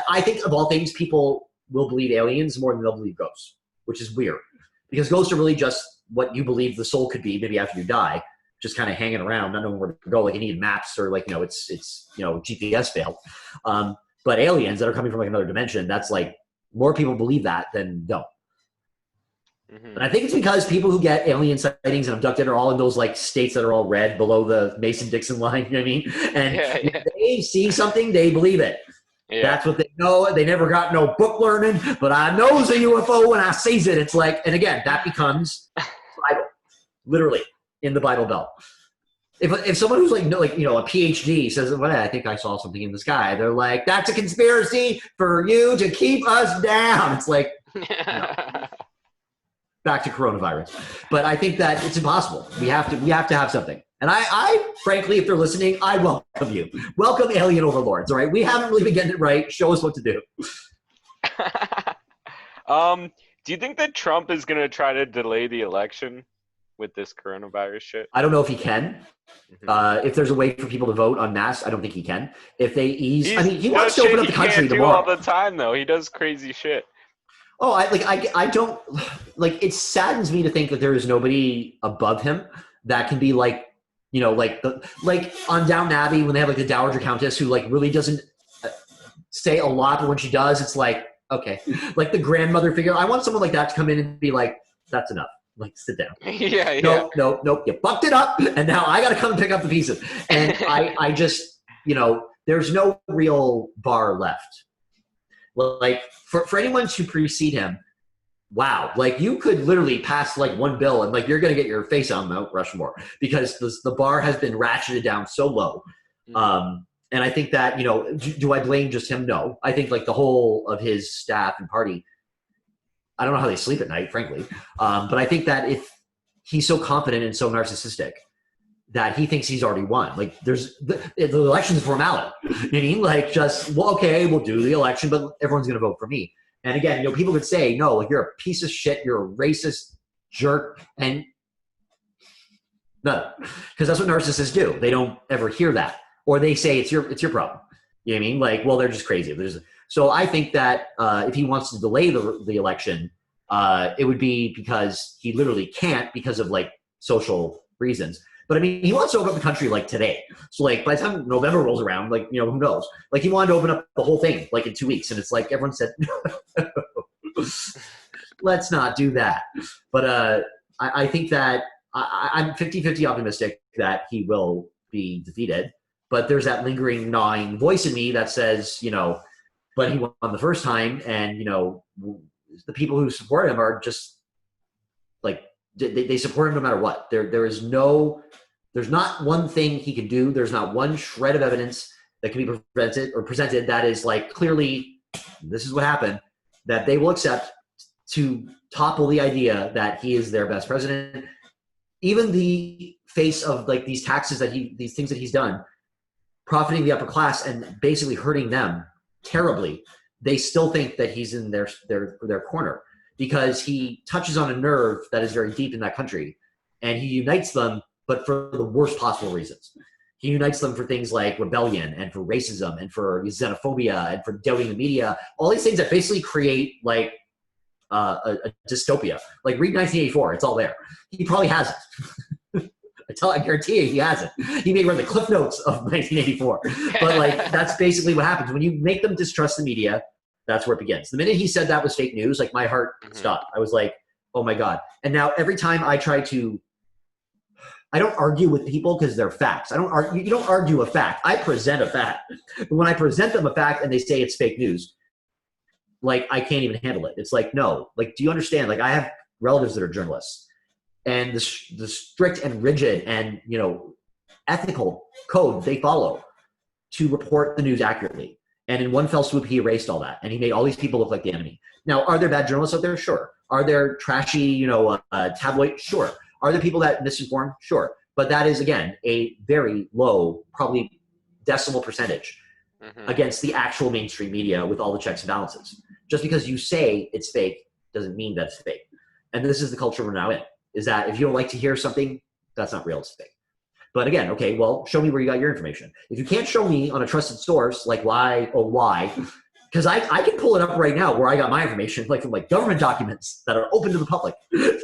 I think of all things, people will believe aliens more than they'll believe ghosts, which is weird. Because ghosts are really just what you believe the soul could be maybe after you die, just kind of hanging around, not knowing where to go. Like, you need maps or, like, you know, it's you know, GPS failed. But aliens that are coming from, like, another dimension, that's, like, more people believe that than don't. Mm-hmm. And I think it's because people who get alien sightings and abducted are all in those like states that are all red below the Mason-Dixon line, you know what I mean? And if they see something, they believe it. Yeah. That's what they know. They never got no book learning, but I knows a UFO when I sees it. It's like, and again, that becomes Bible, literally in the Bible Belt. If someone who's like, you know, a PhD says, well, I think I saw something in the sky, they're like, that's a conspiracy for you to keep us down. It's like, no. Back to coronavirus. But I think that it's impossible. We have to have something. And I frankly, if they're listening, I welcome you. Welcome alien overlords, all right? We haven't really been getting it right. Show us what to do. Do you think that Trump is going to try to delay the election with this coronavirus shit? I don't know if he can. Mm-hmm. If there's a way for people to vote en masse, I don't think he can. If they ease, I mean, he does wants to shit open up he the country can't do tomorrow. all the time, though. He does crazy shit. Oh, I don't like. It saddens me to think that there is nobody above him that can be like, you know, like on Downton Abbey when they have like the Dowager Countess who like really doesn't say a lot, but when she does, it's like okay, like the grandmother figure. I want someone like that to come in and be like, that's enough. Like sit down. Yeah. Nope. You fucked it up, and now I got to come and pick up the pieces. And I just, you know, there's no real bar left. Like for anyone to precede him, wow! Like you could literally pass like one bill and like you're gonna get your face on Mount Rushmore because the bar has been ratcheted down so low. And I think that, you know, do I blame just him? No, I think like the whole of his staff and party. I don't know how they sleep at night, frankly, but I think that if he's so confident and so narcissistic that he thinks he's already won. Like there's the election's a formality. You know what I mean? Like just, well, okay, we'll do the election, but everyone's going to vote for me. And again, you know, people could say, no, like you're a piece of shit. You're a racist jerk. And None. Because that's what narcissists do. They don't ever hear that. Or they say it's your problem. You know what I mean? Like, well, they're just crazy. So I think that if he wants to delay the election, it would be because he literally can't because of like social reasons. But I mean, he wants to open up the country like today. So like by the time November rolls around, like, you know, who knows? Like he wanted to open up the whole thing like in 2 weeks. And it's like everyone said, no, let's not do that. But I think that I'm 50-50 optimistic that he will be defeated. But there's that lingering gnawing voice in me that says, you know, but he won the first time, and, you know, the people who support him are just like, they support him no matter what. There's not one thing he can do. There's not one shred of evidence that can be presented that is like clearly this is what happened, that they will accept to topple the idea that he is their best president. Even the face of like these taxes these things that he's done, profiting the upper class and basically hurting them terribly, they still think that he's in their corner because he touches on a nerve that is very deep in that country, and he unites them, but for the worst possible reasons. He unites them for things like rebellion and for racism and for xenophobia and for doubting the media, all these things that basically create like a dystopia. Like read 1984, it's all there. He probably hasn't. I guarantee you he hasn't. He may read the cliff notes of 1984. But like that's basically what happens. When you make them distrust the media, that's where it begins. The minute he said that was fake news, like my heart stopped. I was like, oh my God. And now every time I don't argue with people because they're facts. You don't argue a fact. I present a fact. But when I present them a fact and they say it's fake news, like I can't even handle it. It's like, no, like, do you understand? Like I have relatives that are journalists, and the strict and rigid and, you know, ethical code they follow to report the news accurately. And in one fell swoop, he erased all that, and he made all these people look like the enemy. Now, are there bad journalists out there? Sure. Are there trashy, you know, tabloid? Sure. Are there people that misinform? Sure. But that is, again, a very low, probably decimal percentage against the actual mainstream media with all the checks and balances. Just because you say it's fake doesn't mean that's fake. And this is the culture we're now in, is that if you don't like to hear something, that's not real, it's fake. But again, okay, well, show me where you got your information. If you can't show me on a trusted source, like why, because I can pull it up right now where I got my information, like from like government documents that are open to the public.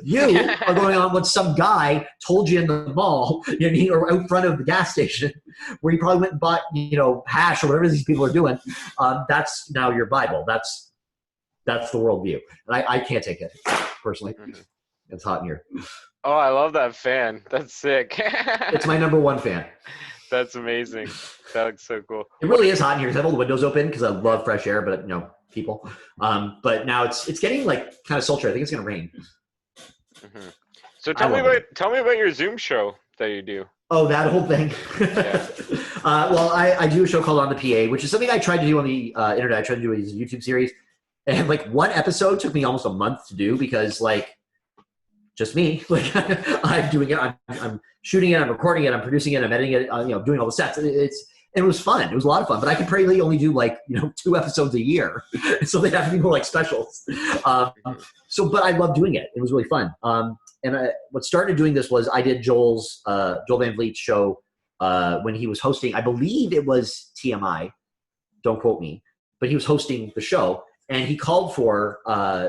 You are going on what some guy told you in the mall, you know what I mean, or out front of the gas station, where you probably went and bought, you know, hash or whatever these people are doing. That's now your Bible. That's the worldview, and I can't take it personally. It's hot in here. Oh, I love that fan. That's sick. It's my number one fan. That's amazing. That looks so cool. It really is hot in here because I have all the windows open because I love fresh air, but, you know, people. But now it's getting like kind of sultry. I think it's gonna rain. So tell me about your Zoom show that you do. Oh, that whole thing. Yeah. Well, I do a show called On the PA, which is something I tried to do on the internet. I tried to do a YouTube series, and like one episode took me almost a month to do because like just me, like I'm doing it, I'm shooting it, I'm recording it, I'm producing it, I'm editing it, you know, doing all the sets. It was fun. It was a lot of fun, but I could probably only do like, you know, 2 episodes a year. So they have to be more like specials. But I love doing it. It was really fun. And what started doing this was I did Joel Van Vliet's show when he was hosting, I believe it was TMI, don't quote me, but he was hosting the show, and he called for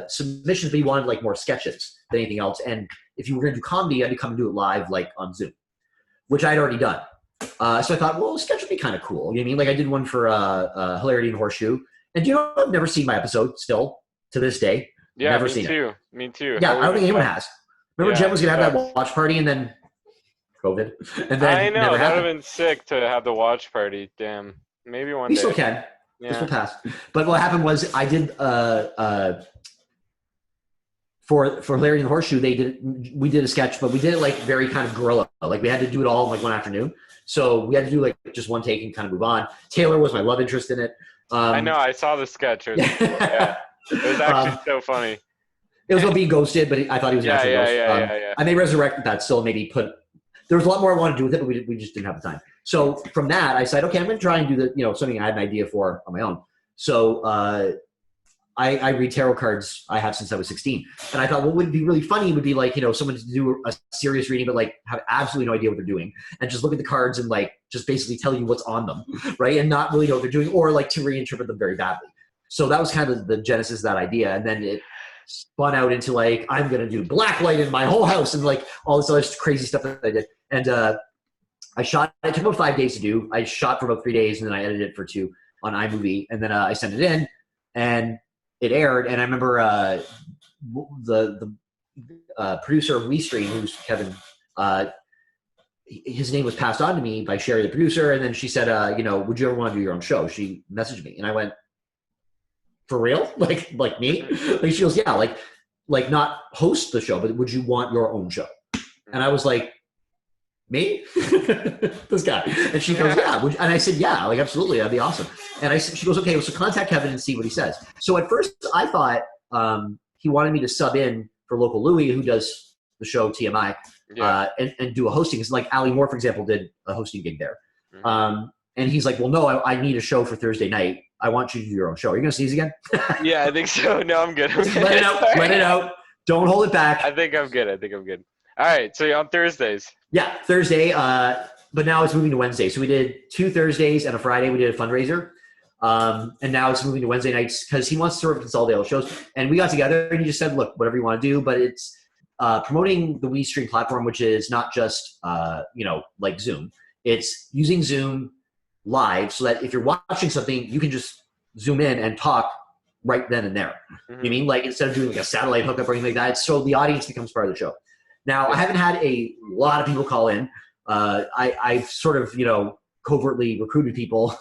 submissions, but he wanted like more sketches than anything else. And if you were going to do comedy, I had to come and do it live, like on Zoom, which I'd already done. So I thought, well, a sketch would be kind of cool. You know what I mean? Like I did one for Hilarity and Horseshoe. And do you know, I've never seen my episode still to this day. Yeah, never me seen too. it. Me too. Yeah, I don't think anyone has. Remember Jen was going to have that watch party and then COVID? And then I know, never that would have happened. been sick to have the watch party. Damn. Maybe one We day. still can. Yeah. This will pass. But what happened was I did for Larry and the Horseshoe, we did a sketch, but we did it like very kind of guerrilla. Like we had to do it all in like one afternoon. So we had to do like just one take and kind of move on. Taylor was my love interest in it. I know, I saw the sketch. It was actually so funny. It was about being ghosted, but I thought he was an actual ghost. Yeah. I may resurrect that still, maybe there was a lot more I wanted to do with it, but we just didn't have the time. So from that, I said, okay, I'm going to try and do something I had an idea for on my own. So I read tarot cards. I have since I was 16. And I thought what would be really funny would be like, someone to do a serious reading, but like have absolutely no idea what they're doing and just look at the cards and like just basically tell you what's on them, right? And not really know what they're doing, or like to reinterpret them very badly. So that was kind of the genesis of that idea. And then it spun out into like, I'm going to do black light in my whole house and like all this other crazy stuff that I did. And I shot, it took about 5 days to do. I shot for about 3 days and then I edited it for 2 on iMovie. And then I sent it in and it aired. And I remember the producer of WeStream, who's Kevin, his name was passed on to me by Sherry, the producer. And then she said, would you ever want to do your own show? She messaged me and I went, for real? Like me? Like she goes, yeah, like not host the show, but would you want your own show? And I was like, me? This guy. And she goes, yeah. And I said, yeah, like absolutely, that'd be awesome. And she goes, okay, well, so contact Kevin and see what he says. So at first I thought he wanted me to sub in for local Louie, who does the show TMI, and do a hosting. Because like Ali Moore, for example, did a hosting gig there. And he's like, well, no, I need a show for Thursday night. I want you to do your own show. Are you going to sneeze again? Yeah, I think so. No, I'm good. Let it out. Let it out. Don't hold it back. I think I'm good. All right. So you're on Thursdays. Yeah, Thursday. But now it's moving to Wednesday. So we did 2 Thursdays and a Friday. We did a fundraiser. And now it's moving to Wednesday nights because he wants to sort of consolidate all shows. And we got together and he just said, look, whatever you want to do, but it's promoting the WeStream platform, which is not just, like Zoom. It's using Zoom live so that if you're watching something, you can just zoom in and talk right then and there. You mean like instead of doing like a satellite hookup or anything like that, so the audience becomes part of the show. Now, I haven't had a lot of people call in. I've sort of, covertly recruited people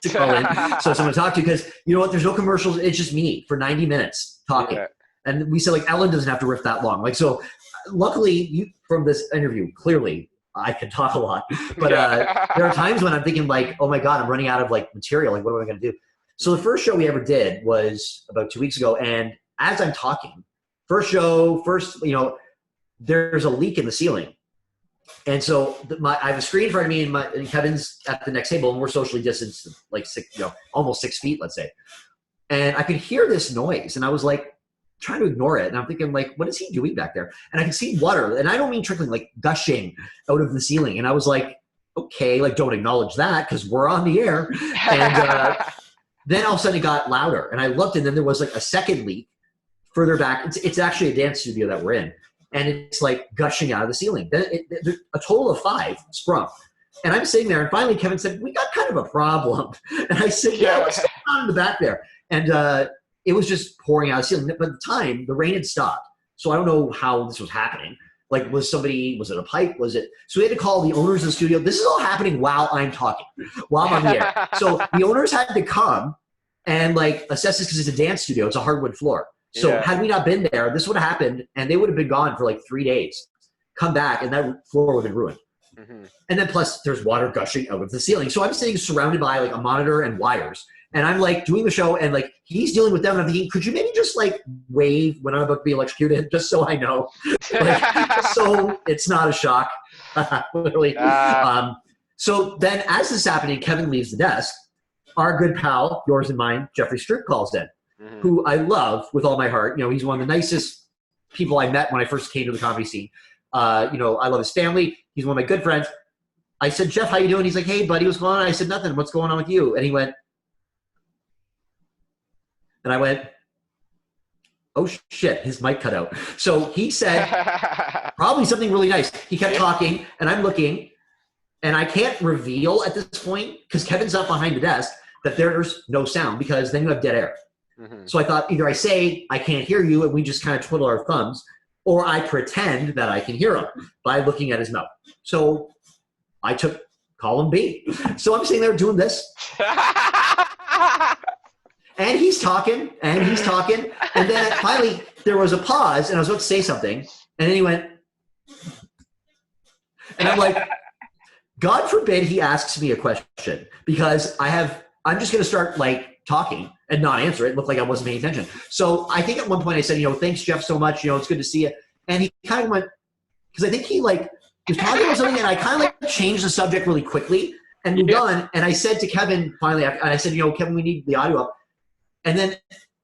to call in so someone to talk to because you know what? There's no commercials. It's just me for 90 minutes talking. Yeah. And we said like Ellen doesn't have to riff that long. Like, so luckily from this interview, clearly I can talk a lot, but there are times when I'm thinking like, oh my God, I'm running out of like material. Like, what am I going to do? So the first show we ever did was about 2 weeks ago. And as I'm talking, there's a leak in the ceiling. And so I have a screen in front of me and Kevin's at the next table and we're socially distanced, like almost 6 feet, let's say. And I could hear this noise and I was like, trying to ignore it. And I'm thinking like, what is he doing back there? And I can see water, and I don't mean trickling, like gushing out of the ceiling. And I was like, okay, like don't acknowledge that because we're on the air. And then all of a sudden it got louder and I looked and then there was like a second leak further back. It's actually a dance studio that we're in. And it's like gushing out of the ceiling. Then a total of 5 sprung. And I'm sitting there and finally Kevin said, we got kind of a problem. And I said, yeah, what's going on in the back there? And it was just pouring out of the ceiling. But at the time, the rain had stopped. So I don't know how this was happening. Like, was it a pipe? So we had to call the owners of the studio. This is all happening while I'm talking, while I'm on the air. So the owners had to come and like assess this because it's a dance studio. It's a hardwood floor. So had we not been there, this would have happened and they would have been gone for like 3 days. Come back and that floor would have been ruined. And then plus there's water gushing out of the ceiling. So I'm sitting surrounded by like a monitor and wires. And I'm like doing the show and like he's dealing with them. And I'm thinking, could you maybe just like wave when I'm about to be electrocuted just so I know? Like, so it's not a shock. Literally. So then as this is happening, Kevin leaves the desk. Our good pal, yours and mine, Jeffrey Strick calls in, who I love with all my heart. He's one of the nicest people I met when I first came to the comedy scene. I love his family. He's one of my good friends. I said, Jeff, how you doing? He's like, hey, buddy, what's going on? I said, nothing. What's going on with you? And he went, and I went, oh, shit, his mic cut out. So he said probably something really nice. He kept talking, and I'm looking, and I can't reveal at this point, because Kevin's not behind the desk, that there's no sound, because then you have dead air. So I thought either I say, I can't hear you, and we just kind of twiddle our thumbs, or I pretend that I can hear him by looking at his mouth. So I took column B. So I'm sitting there doing this. And he's talking, and then finally there was a pause, and I was about to say something, and then he went, and I'm like, God forbid he asks me a question, because I'm just going to start like talking and not answer it. Look like I wasn't paying attention. So I think at one point I said, thanks Jeff so much, it's good to see you. And he kind of went, because I think he like was talking about something, and I kind of like changed the subject really quickly and moved on. And I said to Kevin finally, and I said, Kevin, we need the audio up. And then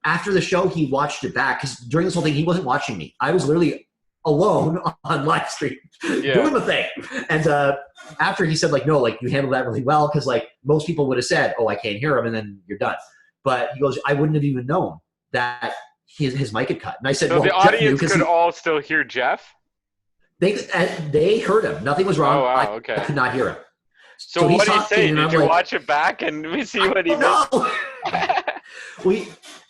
after the show, he watched it back because during this whole thing, he wasn't watching me. I was literally alone on live stream doing the thing. And after he said, like, no, like, you handled that really well because, like, most people would have said, oh, I can't hear him, and then you're done. But he goes, I wouldn't have even known that his mic had cut. And I said, So well, the Jeff audience knew could all still hear Jeff? they heard him. Nothing was wrong. Oh, wow, okay. I could not hear him. So what did he say? And Did you watch it back and we see what he no.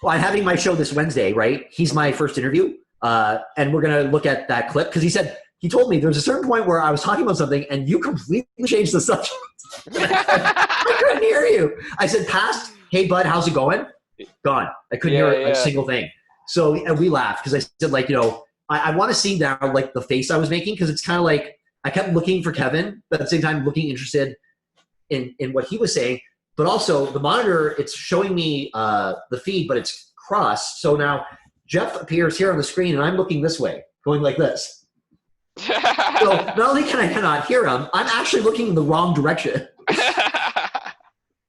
I'm having my show this Wednesday, right? He's my first interview. And we're going to look at that clip because he told me there was a certain point where I was talking about something and you completely changed the subject. I couldn't hear you. I said, past, hey, bud, how's it going? Gone. I couldn't hear a single thing. So and we laughed because I said, like, I want to see now, like, the face I was making because it's kind of like I kept looking for Kevin, but at the same time looking interested in what he was saying. But also the monitor, it's showing me the feed, but it's crossed. So now Jeff appears here on the screen, and I'm looking this way, going like this. So not only can I cannot hear him, I'm actually looking in the wrong direction.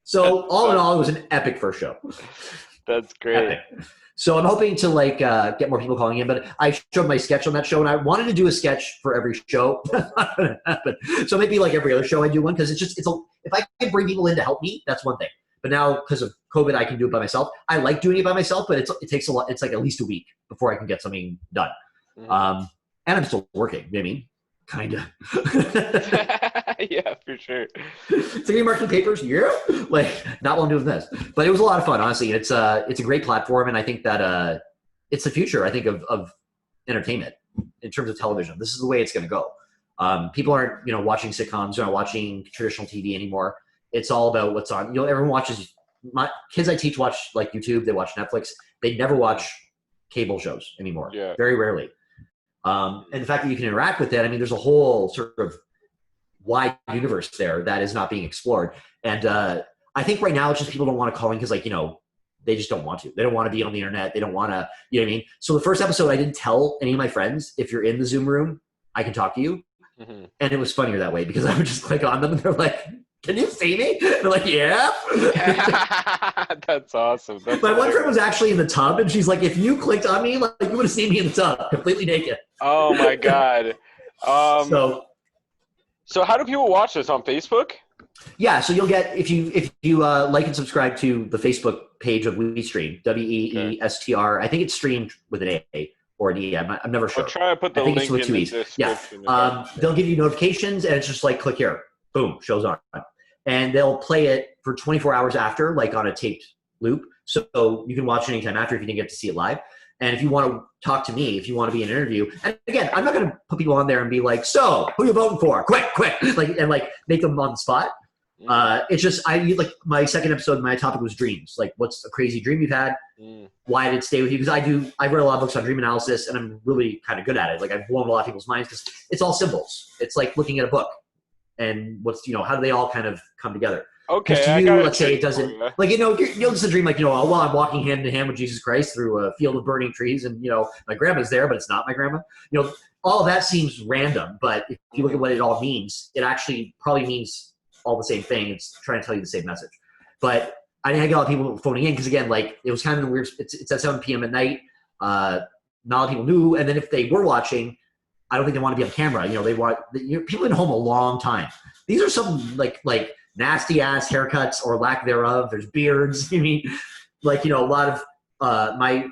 So all in all, it was an epic first show. That's great. Epic. So I'm hoping to, like, get more people calling in, but I showed my sketch on that show, and I wanted to do a sketch for every show. Not gonna happen. So maybe like every other show I do one because if I can bring people in to help me, that's one thing. But now because of COVID, I can do it by myself. I like doing it by myself, but it takes a lot. It's like at least a week before I can get something done. Mm-hmm. And I'm still working. I mean, kind of. Yeah, for sure. So you marking papers? Yeah. Like, not while I'm doing this. But it was a lot of fun, honestly. It's a great platform, and I think that it's the future, I think, of entertainment in terms of television. This is the way it's going to go. People aren't, watching sitcoms, they're not watching traditional TV anymore. It's all about what's on. Everyone watches. My kids I teach watch, like, YouTube. They watch Netflix. They never watch cable shows anymore. Yeah. Very rarely. And the fact that you can interact with it, I mean, there's a whole sort of wide universe there that is not being explored. And I think right now it's just people don't want to call in because, like, they just don't want to. They don't want to be on the internet. They don't want to, you know what I mean? So the first episode, I didn't tell any of my friends, if you're in the Zoom room, I can talk to you. Mm-hmm. And it was funnier that way because I would just click on them and they're like, can you see me? And they're like, yeah. That's awesome. My one friend was actually in the tub, and she's like, if you clicked on me, like, you would have seen me in the tub, completely naked. Oh, my God. So how do people watch this, on Facebook? Yeah, so you'll get, if you like and subscribe to the Facebook page of WeStream, WEESTR. I think it's streamed with an A or an E. I'm never sure. I'll try to put the link in the description. Yeah. They'll give you notifications, and it's just like, click here. Boom, show's on. And they'll play it for 24 hours after, like on a taped loop. So you can watch it anytime after if you didn't get to see it live. And if you want to talk to me, if you want to be in an interview, and again, I'm not going to put people on there and be like, so who are you voting for? Quick, and make them on the spot. It's just, like, my second episode, my topic was dreams. Like, what's a crazy dream you've had? Why did it stay with you? Because I read a lot of books on dream analysis, and I'm really kind of good at it. Like, I've blown a lot of people's minds because it's all symbols. It's like looking at a book. And what's, how do they all kind of come together? Okay. To you, let's say it doesn't, like, you'll just dream, like, well, I'm walking hand in hand with Jesus Christ through a field of burning trees, and, my grandma's there, but it's not my grandma. All of that seems random, but if you look at what it all means, it actually probably means all the same thing. It's trying to tell you the same message. But I get a lot of people phoning in because, again, like, it was kind of weird. It's at 7 p.m. at night. Not a lot of people knew. And then if they were watching, I don't think they want to be on camera. They want people in home a long time. These are some like nasty ass haircuts or lack thereof. There's beards. I mean, like, a lot of my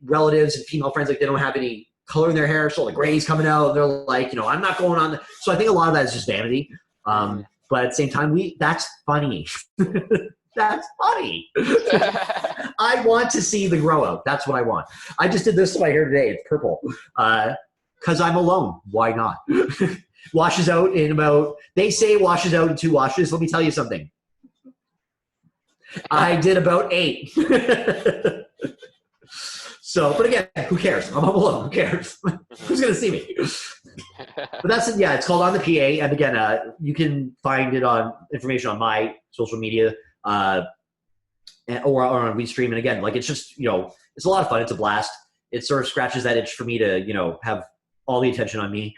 relatives and female friends, like, they don't have any color in their hair, so the gray's coming out. They're like, I'm not going on. So I think a lot of that is just vanity. But at the same time, that's funny. That's funny. I want to see the grow out. That's what I want. I just did this to my hair today. It's purple. Because I'm alone. Why not? Washes out in about, they say it washes out in 2 washes. Let me tell you something. I did about 8. So, but again, who cares? I'm home alone. Who cares? Who's going to see me? But that's it. Yeah, it's called On the PA. And again, you can find it on information on my social media or on WeStream. And again, like, it's just, it's a lot of fun. It's a blast. It sort of scratches that itch for me to, have all the attention on me,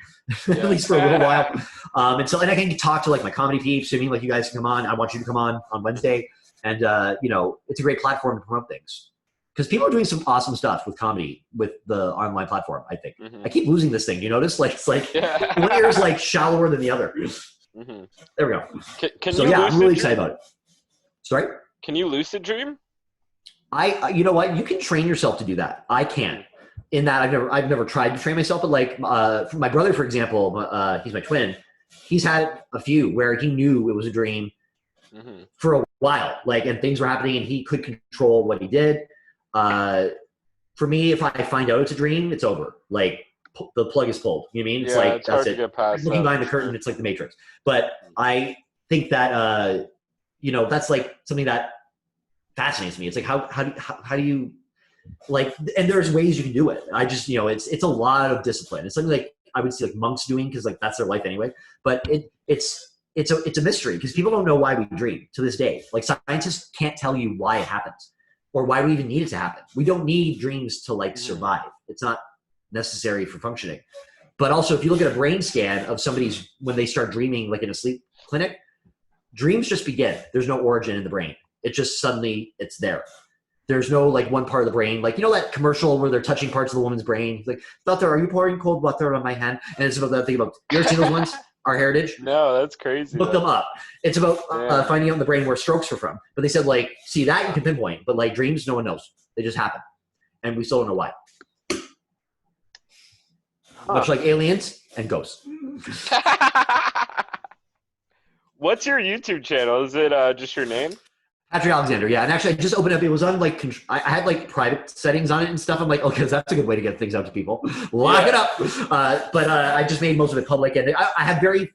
at least for a little while. And I can talk to, like, my comedy peeps. I mean, like, you guys can come on. I want you to come on Wednesday. And, it's a great platform to promote things. because people are doing some awesome stuff with comedy with the online platform. I think Mm-hmm. I keep losing this thing. You notice, like it's like Yeah. one ear is like shallower than the other. Mm-hmm. There we go. Can So you yeah, I'm lucid really dream? excited about it. Sorry. Can you lucid dream? You know what? You can train yourself to do that. I can't. In that, I've never tried to train myself, but like for my brother, for example, he's my twin. He's had a few where he knew it was a dream Mm-hmm. for a while, like, and things were happening, and he could control what he did. For me, if I find out it's a dream, it's over. Like the plug is pulled. You know what I mean? It's Yeah, like it's that's hard to it. get past Looking that. behind the curtain, it's like the Matrix. But I think that that's like something that fascinates me. It's like how do you like, and there's ways you can do it. I just, it's a lot of discipline. It's something like I would see like monks doing, because like that's their life anyway. But it's a mystery, because people don't know why we dream to this day. Like scientists can't tell you why it happens or why we even need it to happen. We don't need dreams to like survive. It's not necessary for functioning. But also, if you look at a brain scan of somebody's when they start dreaming, like in a sleep clinic, dreams just begin. There's no origin in the brain. It just suddenly it's there. There's no like one part of the brain, like, that commercial where they're touching parts of the woman's brain. Like, doctor, are you pouring cold water on my hand? And it's about that thing about, you ever seen those ones? Our Heritage? No, that's crazy. Look them up. It's about finding out in the brain where strokes are from. But they said, like, see, that you can pinpoint, but like dreams, no one knows. They just happen. And we still don't know why. Much like aliens and ghosts. What's your YouTube channel? Is it just your name? Patrick Alexander, yeah. And actually, I just opened up. It was on like I had like private settings on it and stuff. I'm like, okay, that's a good way to get things out to people. Lock it up. But I just made most of it public, and I have very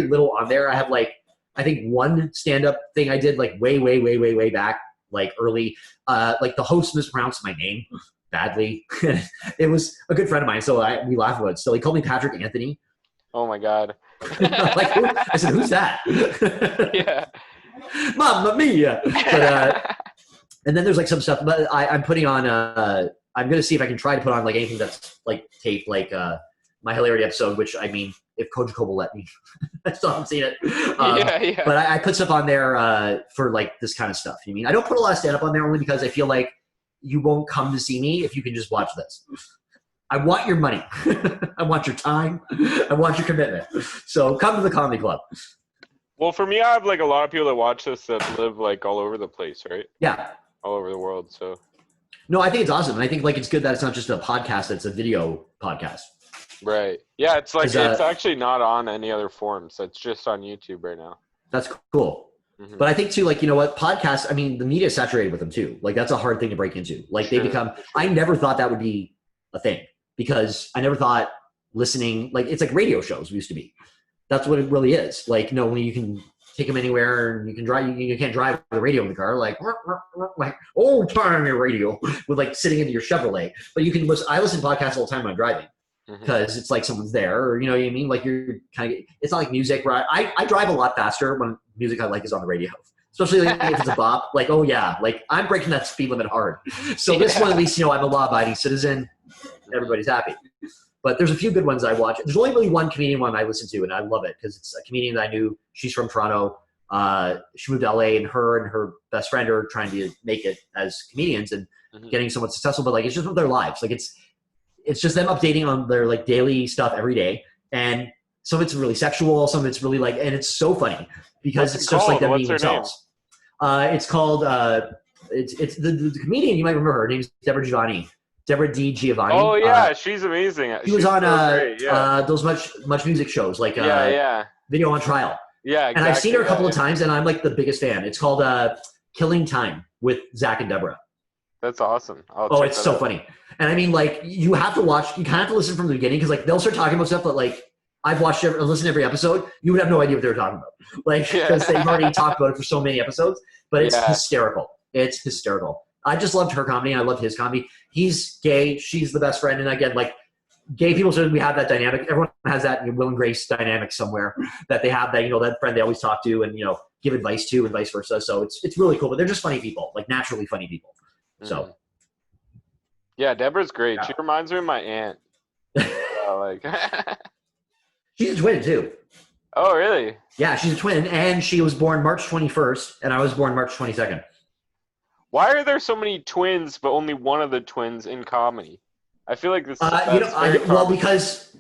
little on there. I have like, I think one stand-up thing I did like way back, like early. Like the host mispronounced my name badly. It was a good friend of mine, so we laugh about it. So he called me Patrick Anthony. Oh my God. Like, I said, who's that? Yeah. Mamma mia! But, and then there's like some stuff, but I'm putting on. I'm gonna see if I can try to put on like anything that's like taped, like my hilarity episode. Which I mean, if Kojiko will let me, I still haven't seen it. Yeah. But I put stuff on there for like this kind of stuff. You mean I don't put a lot of stand up on there only because I feel like you won't come to see me if you can just watch this. I want your money. I want your time. I want your commitment. So come to the comedy club. Well, for me, I have like a lot of people that watch this that live like all over the place, right? Yeah. All over the world. So. No, I think it's awesome. And I think like it's good that it's not just a podcast; it's a video podcast. Right. Yeah, it's like it's actually not on any other forms. It's just on YouTube right now. That's cool. Mm-hmm. But I think too, like, podcasts. I mean, the media is saturated with them too. Like that's a hard thing to break into. Like they become. I never thought that would be a thing because I never thought listening. Like it's like radio shows used to be. That's what it really is. Like, when you can take them anywhere and you can drive, you can't drive the radio in the car, like old time your radio with like sitting into your Chevrolet. But you can listen. I listen to podcasts all the time when I'm driving because it's like someone's there, or you know what I mean? Like you're kind of, it's not like music, right? I drive a lot faster when music I like is on the radio, especially like if it's a bop. Like, oh yeah, like I'm breaking that speed limit hard. So this one, at least, I'm a law-abiding citizen. Everybody's happy. But there's a few good ones I watch. There's only really one comedian one I listen to, and I love it because it's a comedian that I knew. She's from Toronto. She moved to LA, and her best friend are trying to make it as comedians and getting somewhat successful. But like, it's just their lives. Like it's just them updating on their like daily stuff every day. And some of it's really sexual, some of it's really like, and it's so funny because it's just like them being themselves. It's called it's the comedian, you might remember her name's Deborah D. Giovanni. Oh yeah, she's amazing. She was on those much music shows like Video on Trial. Yeah, exactly. And I've seen her a couple of times, and I'm like the biggest fan. It's called Killing Time with Zach and Deborah. That's awesome. It's so funny. And I mean, like, you have to watch. You kind of have to listen from the beginning because like they'll start talking about stuff that like I've watched listened to every episode. You would have no idea what they were talking about, like because they've already talked about it for so many episodes. But it's hysterical. It's hysterical. I just loved her comedy. And I loved his comedy. He's gay. She's the best friend. And again, like gay people, so we have that dynamic. Everyone has that Will and Grace dynamic somewhere that they have that, that friend they always talk to and, give advice to and vice versa. So it's really cool, but they're just funny people, like naturally funny people. So. Yeah. Deborah's great. Yeah. She reminds me of my aunt. She's a twin too. Oh, really? Yeah. She's a twin and she was born March 21st and I was born March 22nd. Why are there so many twins, but only one of the twins in comedy? I feel like that's very Well, common. because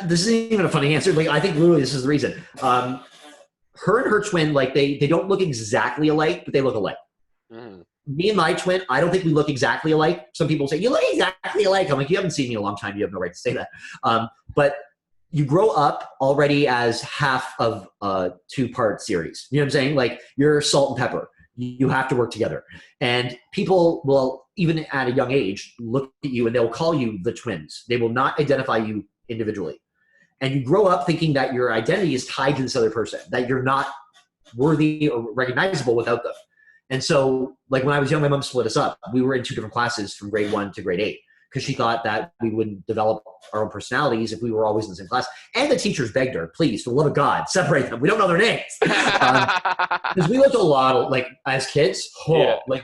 this isn't even a funny answer. Like, I think literally this is the reason. Her and her twin, like they don't look exactly alike, but they look alike. Mhm. Me and my twin, I don't think we look exactly alike. Some people say, you look exactly alike. I'm like, you haven't seen me in a long time. You have no right to say that. But you grow up already as half of a two-part series. You know what I'm saying? Like, you're salt and pepper. You have to work together. And people will, even at a young age, look at you and they'll call you the twins. They will not identify you individually. And you grow up thinking that your identity is tied to this other person, that you're not worthy or recognizable without them. And so, like, when I was young, my mom split us up. We were in 2 different classes from grade 1 to grade 8 because she thought that we wouldn't develop our own personalities if we were always in the same class. And the teachers begged her, please, for the love of God, separate them. We don't know their names. Because we looked a lot, like, as kids, Yeah. like,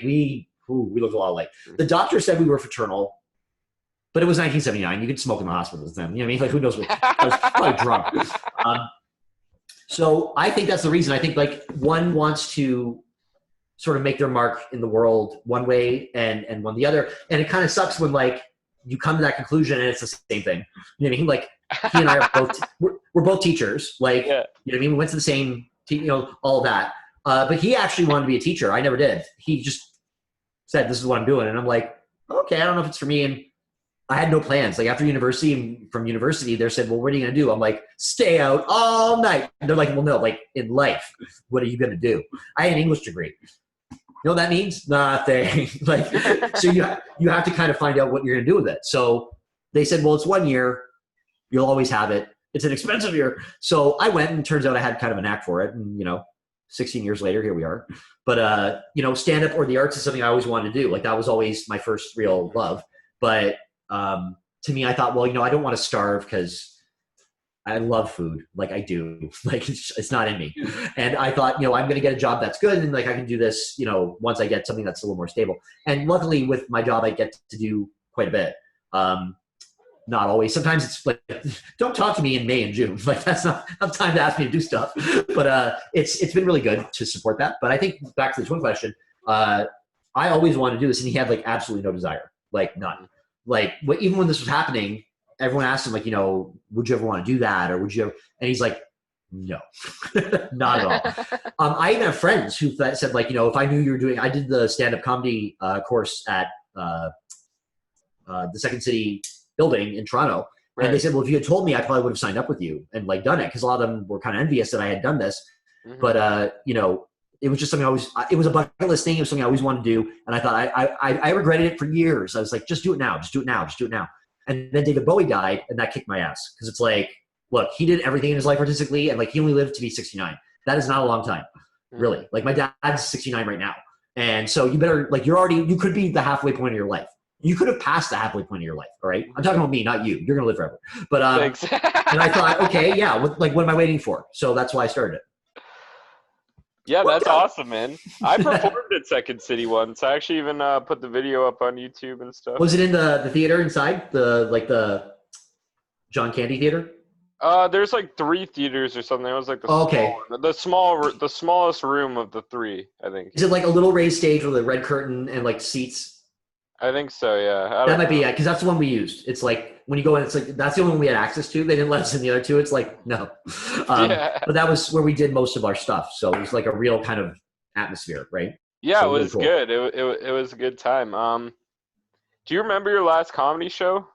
we looked a lot alike. The doctor said we were fraternal, but it was 1979. You could smoke in the hospitals then. You know what I mean? Like, who knows what? I was probably drunk. So I think that's the reason. I think, like, one wants to sort of make their mark in the world one way and one the other. And it kind of sucks when, like, you come to that conclusion and it's the same thing. You know what I mean? Like, he and I are both, we're both teachers. Like, Yeah. you know what I mean? We went to the same, all that. But he actually wanted to be a teacher. I never did. He just said, this is what I'm doing. And I'm like, okay, I don't know if it's for me. And I had no plans. Like, after university, from university, they said, well, what are you going to do? I'm like, stay out all night. And they're like, well, no, like, in life, what are you going to do? I had an English degree. You know what that means? Nothing. Like, so you have to kind of find out what you're going to do with it. So they said, well, it's 1 year. You'll always have it. It's an expensive year. So I went, and it turns out I had kind of a knack for it. And, 16 years later, here we are. But, stand-up or the arts is something I always wanted to do. Like, that was always my first real love. But to me, I thought, well, I don't want to starve because I love food. Like, I do. Like, it's not in me. And I thought, I'm going to get a job that's good. And, like, I can do this, once I get something that's a little more stable. And luckily with my job, I get to do quite a bit. Not always. Sometimes it's like, don't talk to me in May and June. Like, that's not time to ask me to do stuff. But it's been really good to support that. But I think back to the twin question, I always wanted to do this, and he had, like, absolutely no desire, like, none. Like, even when this was happening, everyone asked him, like, would you ever want to do that, or would you ever? And he's like, no, not at all. I even have friends who said, like, if I knew you were doing, I did the stand-up comedy course at the Second City building in Toronto. Right. And they said, well, if you had told me, I probably would have signed up with you and, like, done it. Cause a lot of them were kind of envious that I had done this, but, it was just something it was a bucket list thing. It was something I always wanted to do. And I thought I regretted it for years. I was like, just do it now. Just do it now. Just do it now. And then David Bowie died, and that kicked my ass. Cause it's like, look, he did everything in his life artistically, and, like, he only lived to be 69. That is not a long time, really. Like, my dad's 69 right now. And so you better, like, you could be the halfway point of your life. You could have passed the halfway point of your life. All right. I'm talking about me, not you. You're going to live forever. But, and I thought, okay, yeah. What am I waiting for? So that's why I started it. Yeah, that's awesome, man. I performed at Second City once. I actually even put the video up on YouTube and stuff. Was it in the theater inside? The John Candy Theater? There's like 3 theaters or something. It was like the smallest room of the 3, I think. Is it like a little raised stage with a red curtain and, like, seats? I think so, yeah. That might be, yeah, because that's the one we used. It's like, when you go in, it's like, that's the only one we had access to. They didn't let us in the other 2. It's like, no. But that was where we did most of our stuff. So it was like a real kind of atmosphere, right? Yeah, so it was really cool. Good. It was a good time. Do you remember your last comedy show?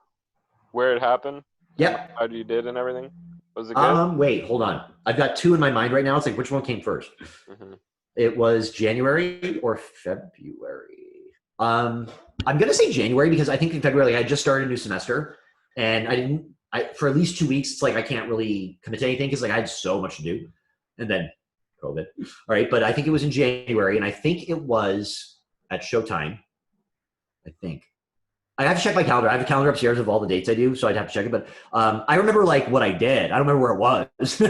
Where it happened? Yep. How you did and everything? Was it good? Wait, hold on. I've got 2 in my mind right now. It's like, which one came first? It was January or February. I'm going to say January because I think in February I just started a new semester, and for at least 2 weeks, it's like I can't really commit to anything because, like, I had so much to do, and then COVID. All right. But I think it was in January, and I think it was at Showtime. I think I have to check my calendar. I have a calendar upstairs of all the dates I do, so I'd have to check it. But I remember, like, what I did. I don't remember where it was.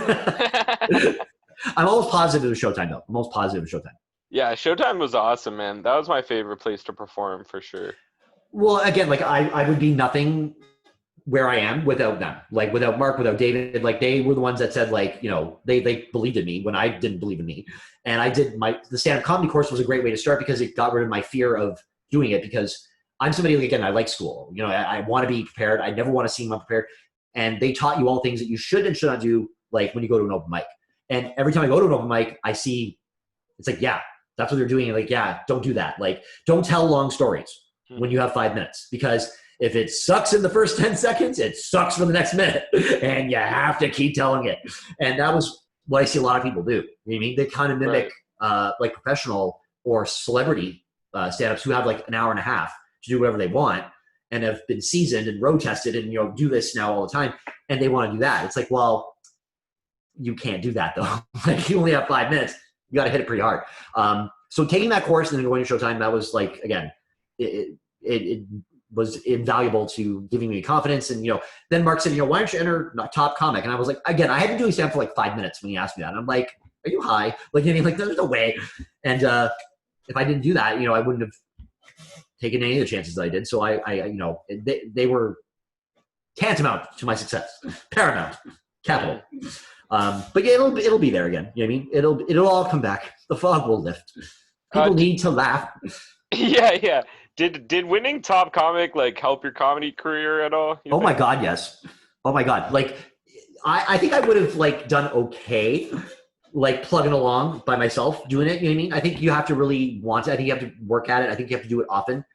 I'm almost positive it was Showtime, though. I'm almost positive it was Showtime. Yeah, Showtime was awesome, man. That was my favorite place to perform for sure. Well, again, like, I would be nothing where I am without them, like without Mark, without David. Like they were the ones that said, like, you know, they believed in me when I didn't believe in me. And I did the stand-up comedy course was a great way to start because it got rid of my fear of doing it, because I'm somebody, like, again, I like school. You know, I want to be prepared. I never want to seem unprepared. And they taught you all things that you should and should not do, like when you go to an open mic. And every time I go to an open mic, I see, it's like, yeah, that's what they're doing. And like, yeah, don't do that. Like, don't tell long stories when you have 5 minutes, because if it sucks in the first 10 seconds, it sucks for the next minute. And you have to keep telling it. And that was what I see a lot of people do. You know what I mean? They kind of mimic like professional or celebrity stand-ups who have like an hour and a half to do whatever they want and have been seasoned and road tested and, you know, do this now all the time. And they want to do that. It's like, well, you can't do that though. Like, you only have 5 minutes. You got to hit it pretty hard. So taking that course and then going to Showtime, that was like, again, it was invaluable to giving me confidence. And, you know, then Mark said, you know, why don't you enter Top Comic? And I was like, again, I had been doing stand for like 5 minutes when he asked me that. And I'm like, are you high? Like, I mean, like, there's no way. And if I didn't do that, you know, I wouldn't have taken any of the chances that I did. So I you know, they were tantamount to my success, paramount, capital. But yeah, it'll be there again. You know what I mean? It'll all come back. The fog will lift. People need to laugh. Yeah. Did winning Top Comic like help your comedy career at all? Oh my God, yes. Oh my God. Like, I think I would have like done okay, like plugging along by myself doing it. You know what I mean? I think you have to really want it. I think you have to work at it. I think you have to do it often.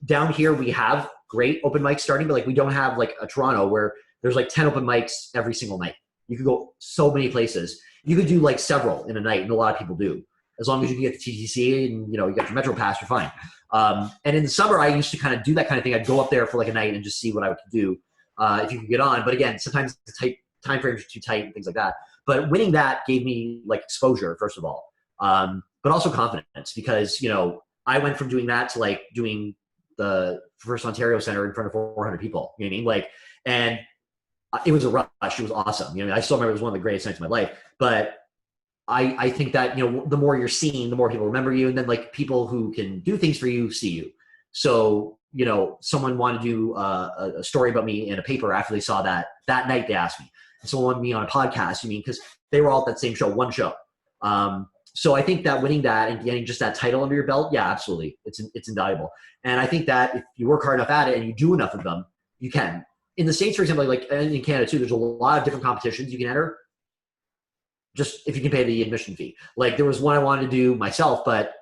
Down here we have great open mics starting, but like we don't have like a Toronto where there's like 10 open mics every single night. You could go so many places. You could do like several in a night, and a lot of people do. As long as you can get the TTC and, you know, you got your Metro Pass, you're fine. And in the summer, I used to kind of do that kind of thing. I'd go up there for like a night and just see what I could do if you could get on. But again, sometimes the time frames are too tight and things like that. But winning that gave me like exposure, first of all, but also confidence, because, you know, I went from doing that to like doing the first Ontario Center in front of 400 people. You know what I mean? Like, and it was a rush. It was awesome. You know, I still remember it was one of the greatest nights of my life. But I think that, you know, the more you're seen, the more people remember you. And then like people who can do things for you see you. So, you know, someone wanted to do a story about me in a paper after they saw that night, they asked me. And someone wanted me on a podcast, you mean, because they were all at that same show, one show. So I think that winning that and getting just that title under your belt, yeah, absolutely. It's invaluable. And I think that if you work hard enough at it and you do enough of them, you can. In the States, for example, like in Canada too, there's a lot of different competitions you can enter, just if you can pay the admission fee. Like there was one I wanted to do myself, but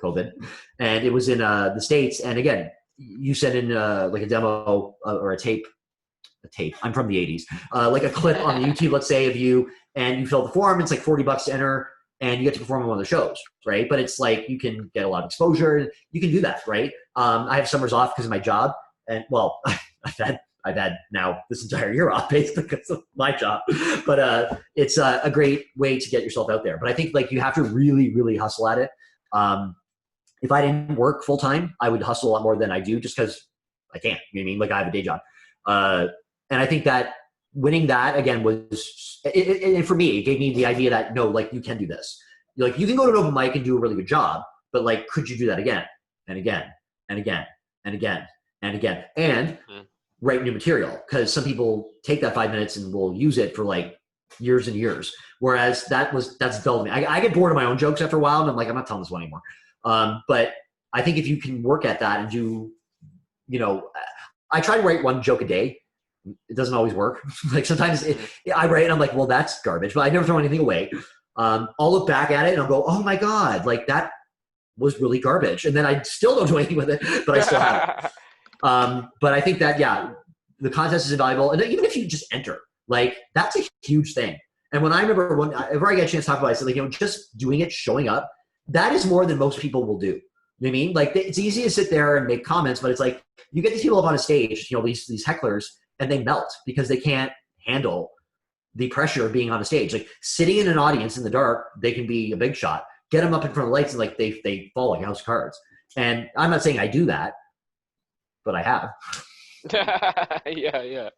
COVID, and it was in the States. And again, you send in like a demo or a tape. I'm from the 80s. Like a clip on the YouTube, let's say, of you, and you fill the form. It's like $40 to enter, and you get to perform on one of the shows, right? But it's like you can get a lot of exposure. You can do that, right? I have summers off because of my job, and well, I've had now this entire year off basically because of my job. But it's a great way to get yourself out there. But I think like you have to really, really hustle at it. If I didn't work full time, I would hustle a lot more than I do just because I can't. You know what I mean? Like I have a day job. And I think that winning that again was, and for me, it gave me the idea that no, like you can do this. Like you can go to an open mic and do a really good job, but like, could you do that again and again and again and again and again and write new material? Because some people take that 5 minutes and will use it for like years and years. Whereas that's dull to me. I get bored of my own jokes after a while, and I'm like, I'm not telling this one anymore. But I think if you can work at that and do, you know, I try to write one joke a day. It doesn't always work. Like sometimes I write and I'm like, well, that's garbage, but I never throw anything away. I'll look back at it and I'll go, oh my God, like that was really garbage. And then I still don't do anything with it, but I still have it. But I think that, yeah, the contest is invaluable. And even if you just enter, like that's a huge thing. And when I remember whenever I get a chance to talk about it, I said, like, you know, just doing it, showing up, that is more than most people will do. You know what I mean? Like it's easy to sit there and make comments, but it's like you get these people up on a stage, you know, these hecklers, and they melt because they can't handle the pressure of being on a stage. Like sitting in an audience in the dark, they can be a big shot. Get them up in front of the lights and like they fall like house cards. And I'm not saying I do that, but I have. Yeah.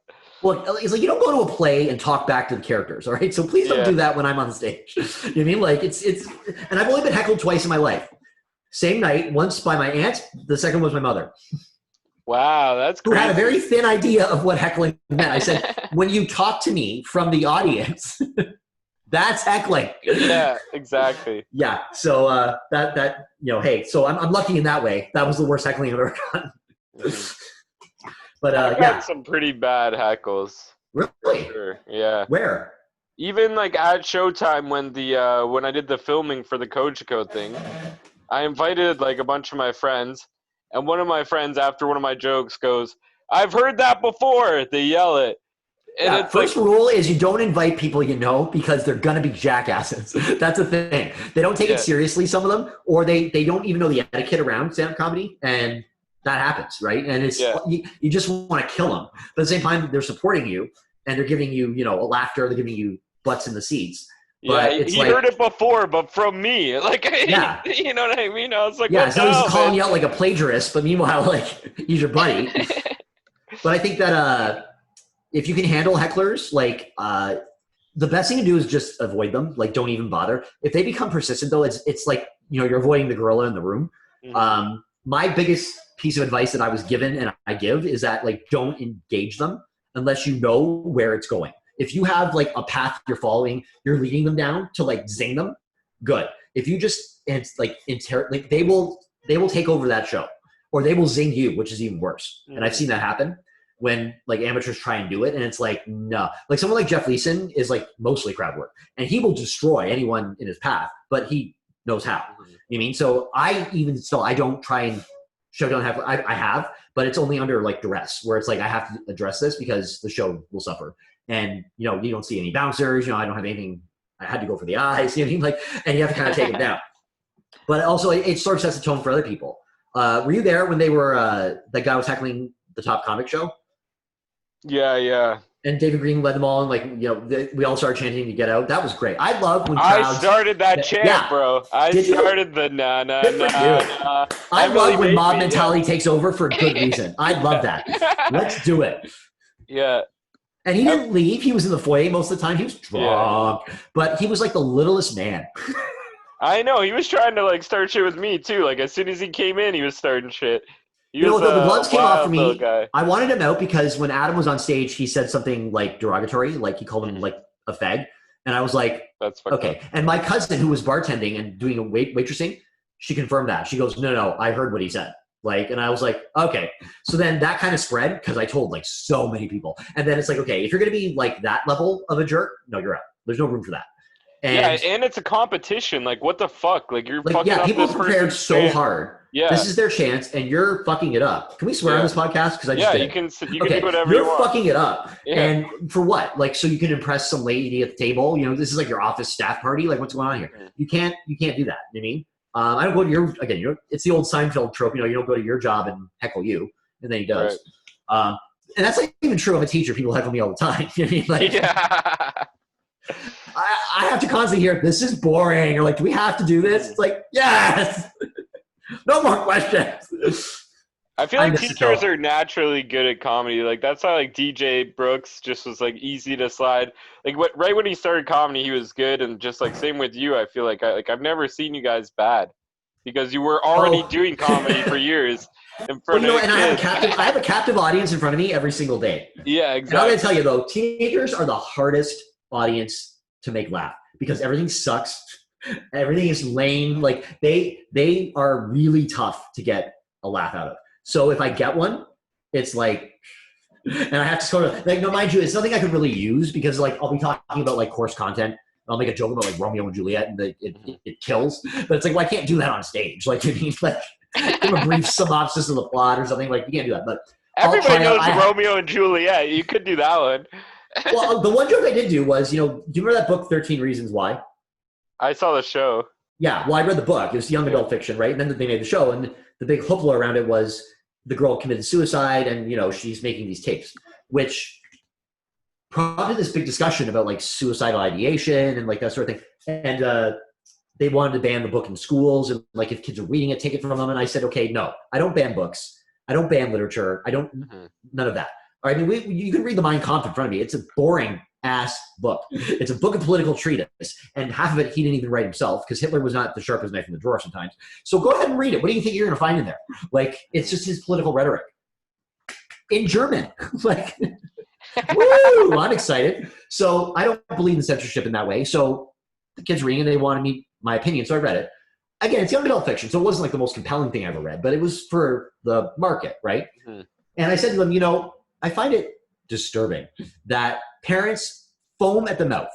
Well, it's like you don't go to a play and talk back to the characters, all right? So please don't do that when I'm on the stage. You know what I mean? Like it's, and I've only been heckled twice in my life. Same night, once by my aunt, the second was my mother. Wow, that's who crazy. had a very thin idea of what heckling meant. I said, when you talk to me from the audience, that's heckling. Yeah, exactly. Yeah. So that hey, so I'm lucky in that way. That was the worst heckling I've ever gotten. Mhm. But I've gotten yeah, some pretty bad heckles for really, sure. Yeah. where? Even like at Showtime when I did the filming for the Kojiko thing, I invited like a bunch of my friends, and one of my friends after one of my jokes goes, "I've heard that before." They yell it, and Yeah, it's like, first rule is you don't invite people you know because they're gonna be jackasses. That's the thing. They don't take it yeah, seriously, some of them, or they don't even know the etiquette around stand-up comedy, and that happens, right? And it's yeah, you just want to kill them, but at the same time they're supporting you and they're giving you a laughter, they're giving you butts in the seats. yeah. But He, it's he heard like, it before, but from me, like, yeah, you know what I mean? I was like, yeah. "What It's the not he's hell, calling man?" you out like a plagiarist, but meanwhile, like he's your buddy. But I think that if you can handle hecklers, like the best thing to do is just avoid them. Like, don't even bother. If they become persistent, though, it's like you're avoiding the gorilla in the room. Mhm. My biggest piece of advice that I was given and I give is that like don't engage them unless you know where it's going. If you have like a path you're following, you're leading them down to like zing them, good. If you just it's like like they will take over that show or they will zing you, which is even worse. And I've Mhm. seen that happen when like amateurs try and do it, and it's like no, like someone like Jeff Leeson is like mostly crowd work, and he will destroy anyone in his path, but he knows how. Mhm. You mean? So I even still I don't try and show down have I have, but it's only under like duress where it's like I have to address this because the show will suffer. And you don't see any bouncers. I don't have anything. I had to go for the eyes. You know what I mean? Like, and you have to kind of take them down. But also, it sort of sets the tone for other people. Were you there when they were that guy was heckling the Top Comic Show? Yeah, yeah. And David Green led them all, and like we all started chanting to get out. That was great. I love when I crowds. started that chant, Yeah, bro. I did you? started the na na Good for na you. na. I Emily love when made mob me. Yeah. mentality takes over for a good reason. I love that. Yeah. Let's do it. Yeah. And he didn't leave. He was in the foyer most of the time. He was Yeah. drunk, but he was like the littlest man. I know. He was trying to like start shit with me too. Like as soon as he came in, he was starting shit. He was The a gloves came off for wild little me. guy. I wanted him out because when Adam was on stage, he said something like derogatory, like he called him Mhm. like a fag. And I was like, That's fucked up. okay. And my cousin, who was bartending and doing a waitressing, she confirmed that. She goes, no, I heard what he said. Like, and I was like, okay. So then that kind of spread because I told like so many people. And then it's like, okay, if you're going to be like that level of a jerk, no, you're out. There's no room for that. Yeah, And and it's a competition. Like what the fuck? Like you're like, fucking yeah, up people this prepared person's so chance. hard. Yeah. This is their chance, and you're fucking it up. Can we swear on Yeah. this podcast? Because I just Yeah. did. You can do Okay, whatever you you're want. fucking it up. Yeah. And for what? Like, so you can impress some lady at the table? This is like your office staff party? Like, what's going on here? Mhm. You can't do that. You know what I mean? I don't go to your, again, it's the old Seinfeld trope, you don't go to your job and heckle you. And then he does. Right. And that's not even true of a teacher. People heckle me all the time. You know what I mean? Like, Yeah. I have to constantly hear, this is boring. Or like, do we have to do this? It's like, yes. No more questions. I feel I like miss it teachers though. are naturally good at comedy. Like that's why like DJ Brooks just was like easy to slide. Like right when he started comedy, he was good, and just like same with you. I feel like I've never seen you guys bad because you were already Oh. doing comedy for years in Well, front of and kids. I have a captive audience in front of me every single day. Yeah, And I'm going to tell exactly. you though, teenagers are the hardest audience to make laugh because everything sucks. Everything is lame. Like they are really tough to get a laugh out of. So if I get one, it's like, and I have to sort of like, no, mind you, it's nothing I could really use because like I'll be talking about like course content. I'll make a joke about like Romeo and Juliet and it kills, but it's like, well, I can't do that on stage. Like, I mean, like give a brief synopsis of the plot or something. Like you can't do that, but I'll Everybody try out. knows Romeo and Juliet. You could do that one. Well, the one joke I did do was, do you remember that book, 13 Reasons Why? I saw the show. Yeah, well, I read the book. It was young adult fiction, right? And then they made the show, and the big hoopla around it was the girl committed suicide, and she's making these tapes, which prompted this big discussion about like suicidal ideation and like that sort of thing. And they wanted to ban the book in schools, and like if kids are reading it, take it from them. And I said, okay, no, I don't ban books. I don't ban literature. I don't none of that. All right, I mean, you can read the Mein Kampf in front of me. It's a boring ass book. It's a book of political treatise, and half of it he didn't even write himself because Hitler was not the sharpest knife in the drawer sometimes. So go ahead and read it. What do you think you're going to find in there? Like, it's just his political rhetoric. in German. Like, woo! I'm excited. So I don't believe in censorship in that way. So the kids reading and they wanted me my opinion, so I read it. Again, it's young adult fiction, so it wasn't like the most compelling thing I ever read, but it was for the market, right? Mm-hmm. And I said to them, you know, I find it disturbing that parents foam at the mouth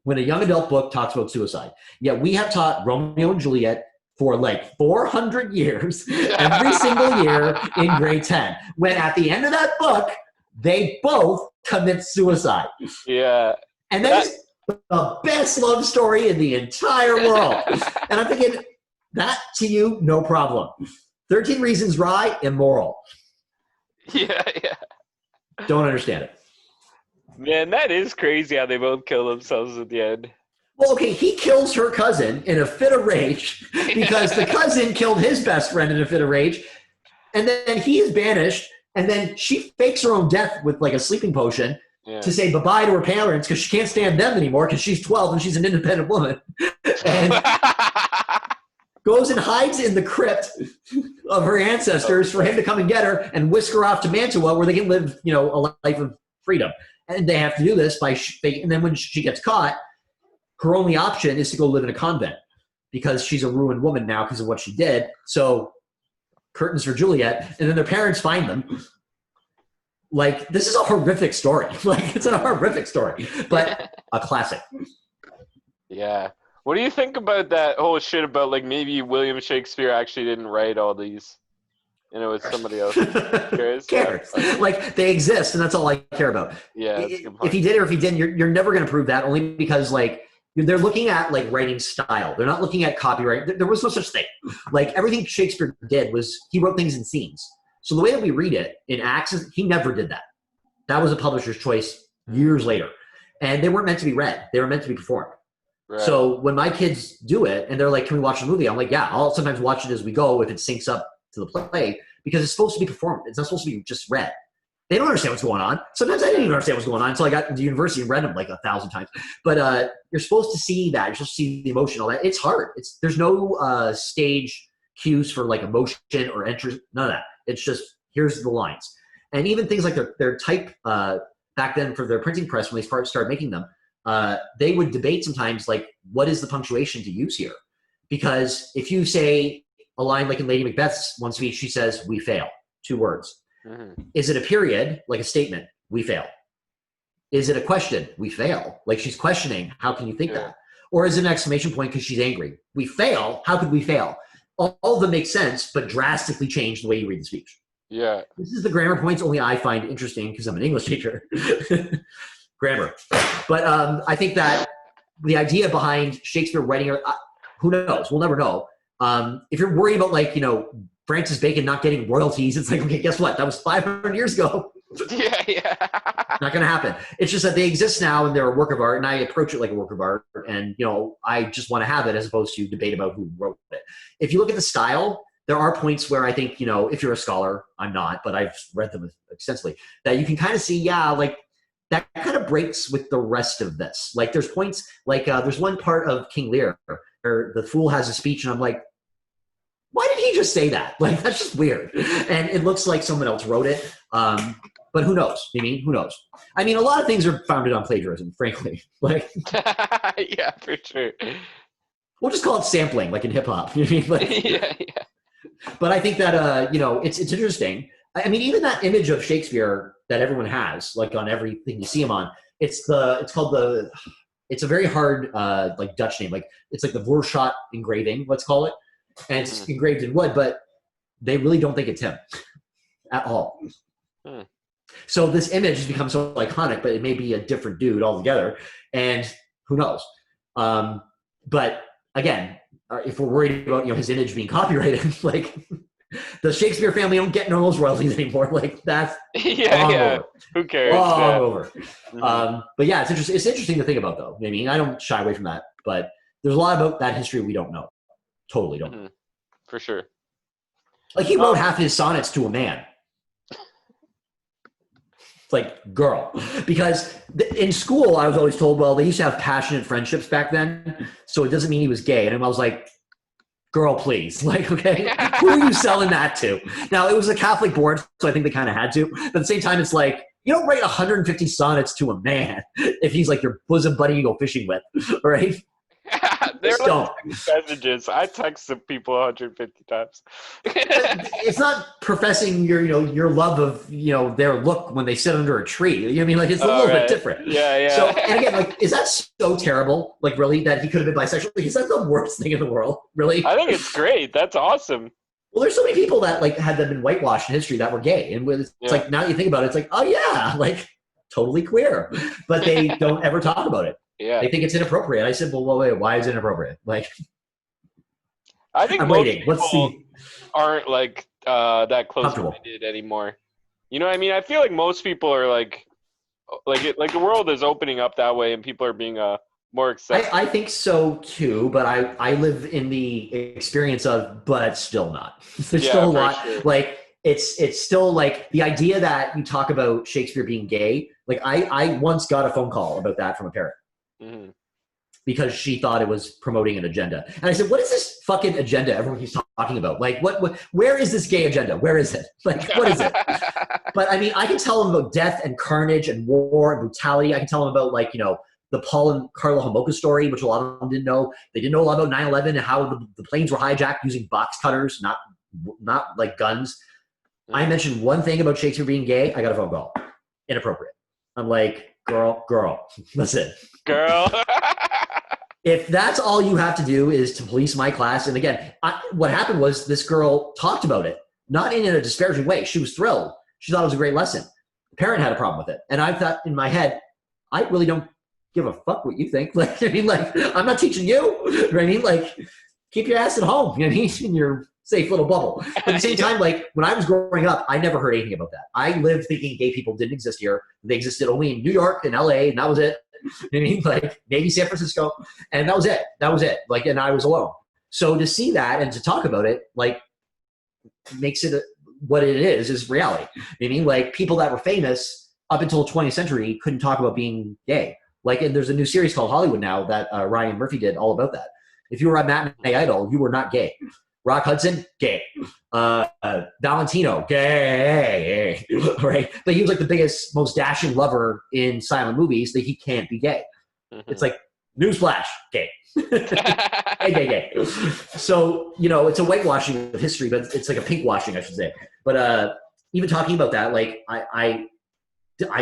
when a young adult book talks about suicide. Yet we have taught Romeo and Juliet for like 400 years, every single year in grade 10, when at the end of that book, they both commit suicide. Yeah. And that's the best love story in the entire world. And I'm thinking, that to you, no problem. 13 Reasons Why, immoral. Yeah. Don't understand it. Man, that is crazy how they both kill themselves at the end. Well, okay, he kills her cousin in a fit of rage because the cousin killed his best friend in a fit of rage. And then he is banished. And then she fakes her own death with like a sleeping potion to say bye-bye to her parents because she can't stand them anymore because she's 12 and she's an independent woman. And goes and hides in the crypt of her ancestors for him to come and get her and whisk her off to Mantua where they can live, you know, a life of freedom. And they have to do this by and then when she gets caught, her only option is to go live in a convent because she's a ruined woman now because of what she did. So curtains for Juliet, and then their parents find them. Like, this is a horrific story. Like, it's a horrific story, but a classic. Yeah. What do you think about that whole shit about, like, maybe William Shakespeare actually didn't write all these, and it was somebody else? Cares? Like, they exist, and that's all I care about. Yeah, that's a good point. If he did or if he didn't, you're never going to prove that, only because, like, they're looking at, like, writing style. They're not looking at copyright. There was no such thing. Like, everything Shakespeare did was he wrote things in scenes. So the way that we read it in acts, he never did that. That was a publisher's choice years later. And they weren't meant to be read. They were meant to be performed. Right. So when my kids do it and they're like, can we watch a movie? I'm like, yeah, I'll sometimes watch it as we go if it syncs up to the play because it's supposed to be performed. It's not supposed to be just read. They don't understand what's going on. Sometimes I didn't even understand what's going on until I got to the university and read them like 1,000 times. But you're supposed to see that. You're supposed to see the emotion, all that. It's hard. There's no stage cues for like emotion or interest. None of that. It's just, here's the lines. And even things like their type back then for their printing press, when they started making them, they would debate sometimes like, what is the punctuation to use here? Because if you say a line like in Lady Macbeth's one speech, she says, we fail, 2 words. Mm-hmm. Is it a period, like a statement? We fail. Is it a question? We fail. Like she's questioning, how can you think that? Or is it an exclamation point because she's angry? We fail. How could we fail? All of them make sense, but drastically change the way you read the speech. Yeah. This is the grammar points only I find interesting because I'm an English teacher. Grammar. But I think that the idea behind Shakespeare writing, who knows? We'll never know. If you're worried about like, you know, Francis Bacon not getting royalties, it's like, okay, guess what? That was 500 years ago. Yeah. Not going to happen. It's just that they exist now and they're a work of art, and I approach it like a work of art. And, you know, I just want to have it as opposed to debate about who wrote it. If you look at the style, there are points where I think, you know, if you're a scholar, I'm not, but I've read them extensively, that you can kind of see, yeah, like that kind of breaks with the rest of this. Like there's points, like there's one part of King Lear where the fool has a speech and I'm like, why did he just say that? Like, that's just weird. And it looks like someone else wrote it. But who knows? I mean, who knows? I mean, a lot of things are founded on plagiarism, frankly. Like, yeah, for sure. We'll just call it sampling, like in hip hop. You know what I mean? Yeah. But I think that, you know, it's interesting. I mean, even that image of Shakespeare that everyone has, like on everything you see him on, it's a very hard, like Dutch name. Like, it's like the Voorschot engraving, let's call it. And it's engraved in wood, but they really don't think it's him at all. So this image has become so iconic, but it may be a different dude altogether. And who knows? But again, if we're worried about, you know, his image being copyrighted, like the Shakespeare family don't get no those royalties anymore. Like that's over. Who cares? Over. But yeah, it's interesting. It's interesting to think about, though. I mean, I don't shy away from that, but there's a lot about that history we don't know. Totally don't. Mm-hmm. For sure. Like he wrote half his sonnets to a man. It's like, girl. Because in school, I was always told, well, they used to have passionate friendships back then, so it doesn't mean he was gay. And I was like, girl, please. Like, okay, who are you selling that to? Now, it was a Catholic board, so I think they kind of had to. But at the same time, it's like, you don't write 150 sonnets to a man if he's like your bosom buddy you go fishing with, right? They're Just like don't. text messages. I texted people 150 times. It's not professing your love of their look when they sit under a tree. You know what I mean? Like, it's a All little bit right. different. Yeah. So, and again, like, is that so terrible? Like, really, that he could have been bisexual? Like, is that the worst thing in the world? Really? I think it's great. That's awesome. Well, there's so many people that like had been whitewashed in history that were gay, and it's like now you think about it, it's like, oh yeah, like totally queer, but they don't ever talk about it. Yeah. They think it's inappropriate. I said, well, wait, why is it inappropriate? Like, I think I'm most waiting. people aren't like that close-minded anymore. You know what I mean? I feel like most people are like the world is opening up that way, and people are being more accepting. I think so too, but I live in the experience of, but still not. There's still a lot. Sure. Like, it's still like the idea that you talk about Shakespeare being gay. Like, I once got a phone call about that from a parent. Mm-hmm. Because she thought it was promoting an agenda. And I said, what is this fucking agenda everyone keeps talking about? Like, where is this gay agenda? Where is it? Like, what is it? But I mean, I can tell them about death and carnage and war and brutality. I can tell them about, like, the Paul and Carla Homolka story, which a lot of them didn't know. They didn't know a lot about 9/11 and how the planes were hijacked using box cutters, not like guns. Mm-hmm. I mentioned one thing about Shakespeare being gay. I got a phone call. Inappropriate. I'm like, girl, listen. Girl. If that's all you have to do is to police my class, and again, what happened was this girl talked about it, not in a disparaging way. She was thrilled. She thought it was a great lesson. The parent had a problem with it. And I thought in my head, I really don't give a fuck what you think. Like, I mean, like, I'm not teaching you. You know what I mean? Like, keep your ass at home, you know what I mean? In your safe little bubble. But at the same time, like, when I was growing up, I never heard anything about that. I lived thinking gay people didn't exist here. They existed only in New York and LA, and that was it. You know what I mean? Like, maybe San Francisco, and that was it. Like, and I was alone. So to see that and to talk about it, like, makes it what it is reality. You know what I mean? Like, people that were famous up until the 20th century couldn't talk about being gay. Like, and there's a new series called Hollywood now that Ryan Murphy did all about that. If you were a matinee idol, you were not gay. Rock Hudson, gay. Valentino, gay. Right? But he was like the biggest, most dashing lover in silent movies, that he can't be gay. Mm-hmm. It's like, newsflash, gay. gay. So, it's a whitewashing of history, but it's like a pinkwashing, I should say. But even talking about that, like, I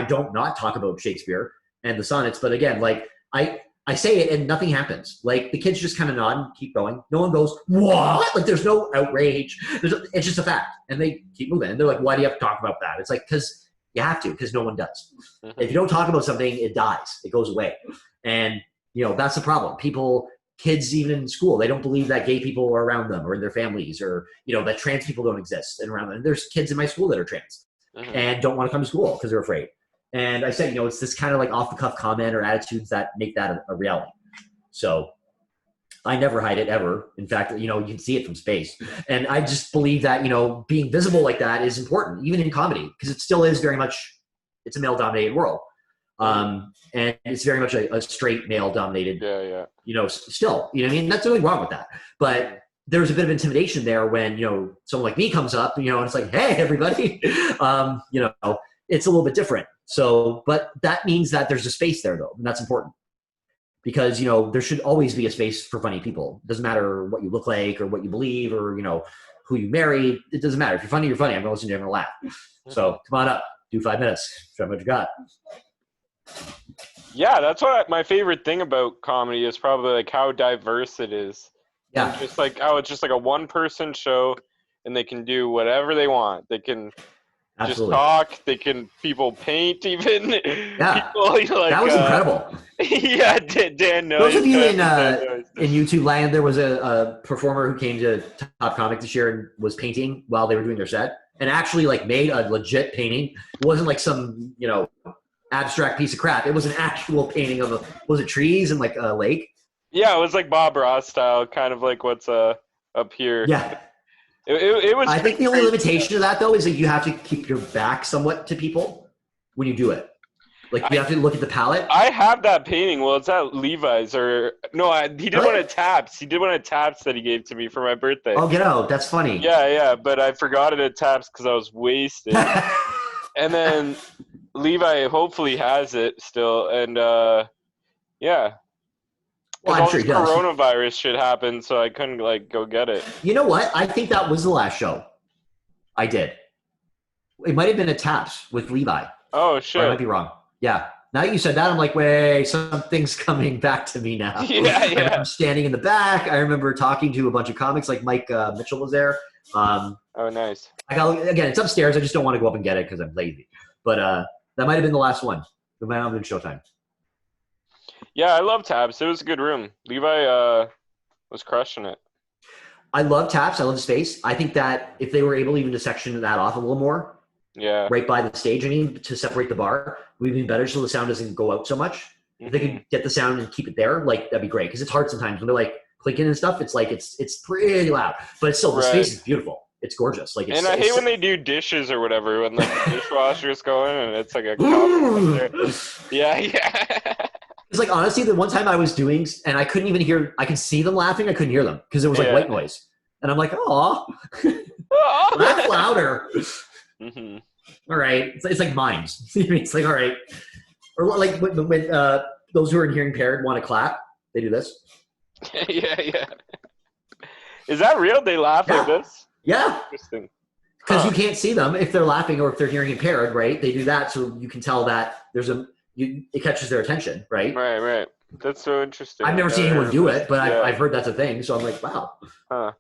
don't not talk about Shakespeare and the sonnets, but again, like, I say it and nothing happens. Like, the kids just kind of nod and keep going. No one goes, what? Like, there's no outrage. It's just a fact. And they keep moving. And they're like, why do you have to talk about that? It's like, because you have to, because no one does. Mm-hmm. If you don't talk about something, it dies. It goes away. And, that's the problem. Kids even in school, they don't believe that gay people are around them or in their families, or, that trans people don't exist and around them. And there's kids in my school that are trans and don't want to come to school because they're afraid. And I said, it's this kind of like off the cuff comment or attitudes that make that a reality. So I never hide it ever. In fact, you can see it from space. And I just believe that, being visible like that is important, even in comedy, because it still is very much, it's a male dominated world. And it's very much a straight male dominated, still, you know what I mean? That's nothing wrong with that. But there's a bit of intimidation there when, someone like me comes up, and it's like, hey, everybody, it's a little bit different. So, but that means that there's a space there, though, and that's important, because there should always be a space for funny people. It doesn't matter what you look like or what you believe or who you marry. It doesn't matter. If you're funny, you're funny. I'm going to listen to you. I'm going to laugh. So come on up, do 5 minutes, show me what you got. Yeah, that's what my favorite thing about comedy is, probably like how diverse it is. Yeah, and just like how it's just like a one-person show, and they can do whatever they want. They can. Absolutely. Just talk. People paint even. Yeah. People, like, that was incredible. Yeah, Dan knows. Those of you in YouTube land, there was a performer who came to Top Comic this year and was painting while they were doing their set, and actually like made a legit painting. It wasn't like some abstract piece of crap. It was an actual painting of trees and like a lake. Yeah, it was like Bob Ross style, kind of like what's up here. Yeah. It was. I think the only limitation to that, though, is that you have to keep your back somewhat to people when you do it. Like you have to look at the palette. I have that painting. Well, it's at Levi's or no, he did Really? one at Taps. He did one at Taps that he gave to me for my birthday. Oh, get out. That's funny. Yeah, but I forgot it at Taps because I was wasted. And then Levi hopefully has it still, and yeah. Well, Because I'm all sure this he does. coronavirus shit happened, so I couldn't like go get it. You know what? I think that was the last show I did. It might have been at Taps with Levi. Oh Or I shit. might be wrong. Yeah. Now that you said that, I'm like, wait, something's coming back to me now. Yeah. I'm standing in the back. I remember talking to a bunch of comics, like Mike Mitchell was there. Oh, nice. Again, it's upstairs. I just don't want to go up and get it because I'm lazy. But that might have been the last one. It might not have been Showtime. Yeah, I love Tabs. It was a good room. Levi was crushing it. I love Taps. I love the space. I think that if they were able even to section that off a little more, Yeah. right by the stage, I mean, to separate the bar, would be better so the sound doesn't go out so much. If they could get the sound and keep it there, like that'd be great. Because it's hard sometimes when they're like clicking and stuff. It's like it's pretty loud, but it's still the space is beautiful. It's gorgeous. Like, and I hate when they do dishes or whatever when like the dishwasher's going and it's like a cup. Yeah. It's like honestly, the one time I was doing and I couldn't even hear. I could see them laughing. I couldn't hear them because it was like white noise. And I'm like, oh, laugh louder. All right, it's like mimes. It's like all right, or like when those who are hearing impaired want to clap, they do this. Yeah. Is that real? They laugh like this? Yeah. Interesting. Because you can't see them if they're laughing or if they're hearing impaired, right? They do that so you can tell that it catches their attention, right? Right. That's so interesting. I've never seen anyone do it, but I've heard that's a thing. So I'm like, wow. Huh.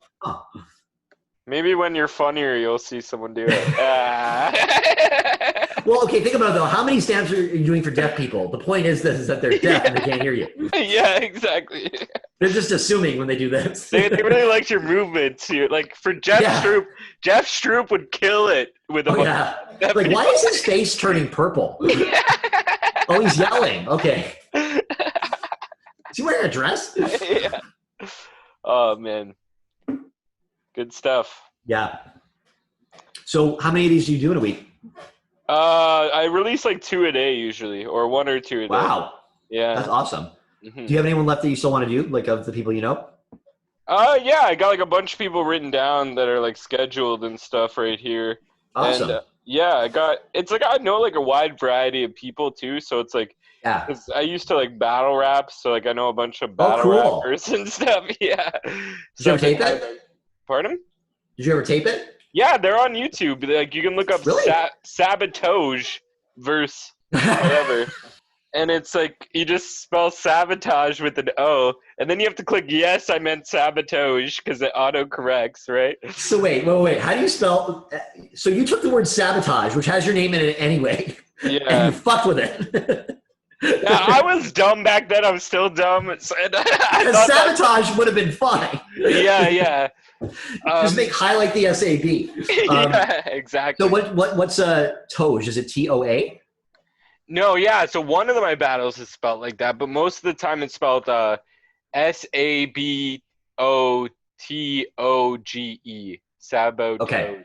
Maybe when you're funnier, you'll see someone do it. Well, okay, think about it, though. How many stamps are you doing for deaf people? The point is that they're deaf and they can't hear you. Yeah, exactly. They're just assuming when they do this. They really liked your movements. Like for Jeff Stroop would kill it with a Like, why is his face turning purple? Oh, he's yelling. Okay. Is he wearing a dress? Yeah. Oh, man. Good stuff. Yeah. So how many of these do you do in a week? I release like 2 a day usually, or 1 or 2 a day. Wow. Yeah. That's awesome. Do you have anyone left that you still want to do, like of the people you know? Yeah, I got like a bunch of people written down that are like scheduled and stuff right here. Awesome. And I know like a wide variety of people too, so it's like, because I used to like battle rap, so like I know a bunch of battle rappers and stuff. Yeah. Did you ever tape it? Pardon? Did you ever tape it? Yeah, they're on YouTube. Like you can look up sabotage verse whatever. And it's like you just spell sabotage with an O, and then you have to click yes, I meant sabotage because it auto corrects, right? So wait. How do you spell? So you took the word sabotage, which has your name in it anyway, and you fucked with it. Yeah, I was dumb back then. I'm still dumb. Sabotage would have been fine. Yeah. Just highlight the SAB. Yeah, exactly. So what's Toge? Is it TOA? No, yeah. So one of my battles is spelled like that, but most of the time it's spelled SABOTOGE. Sabotage. Okay.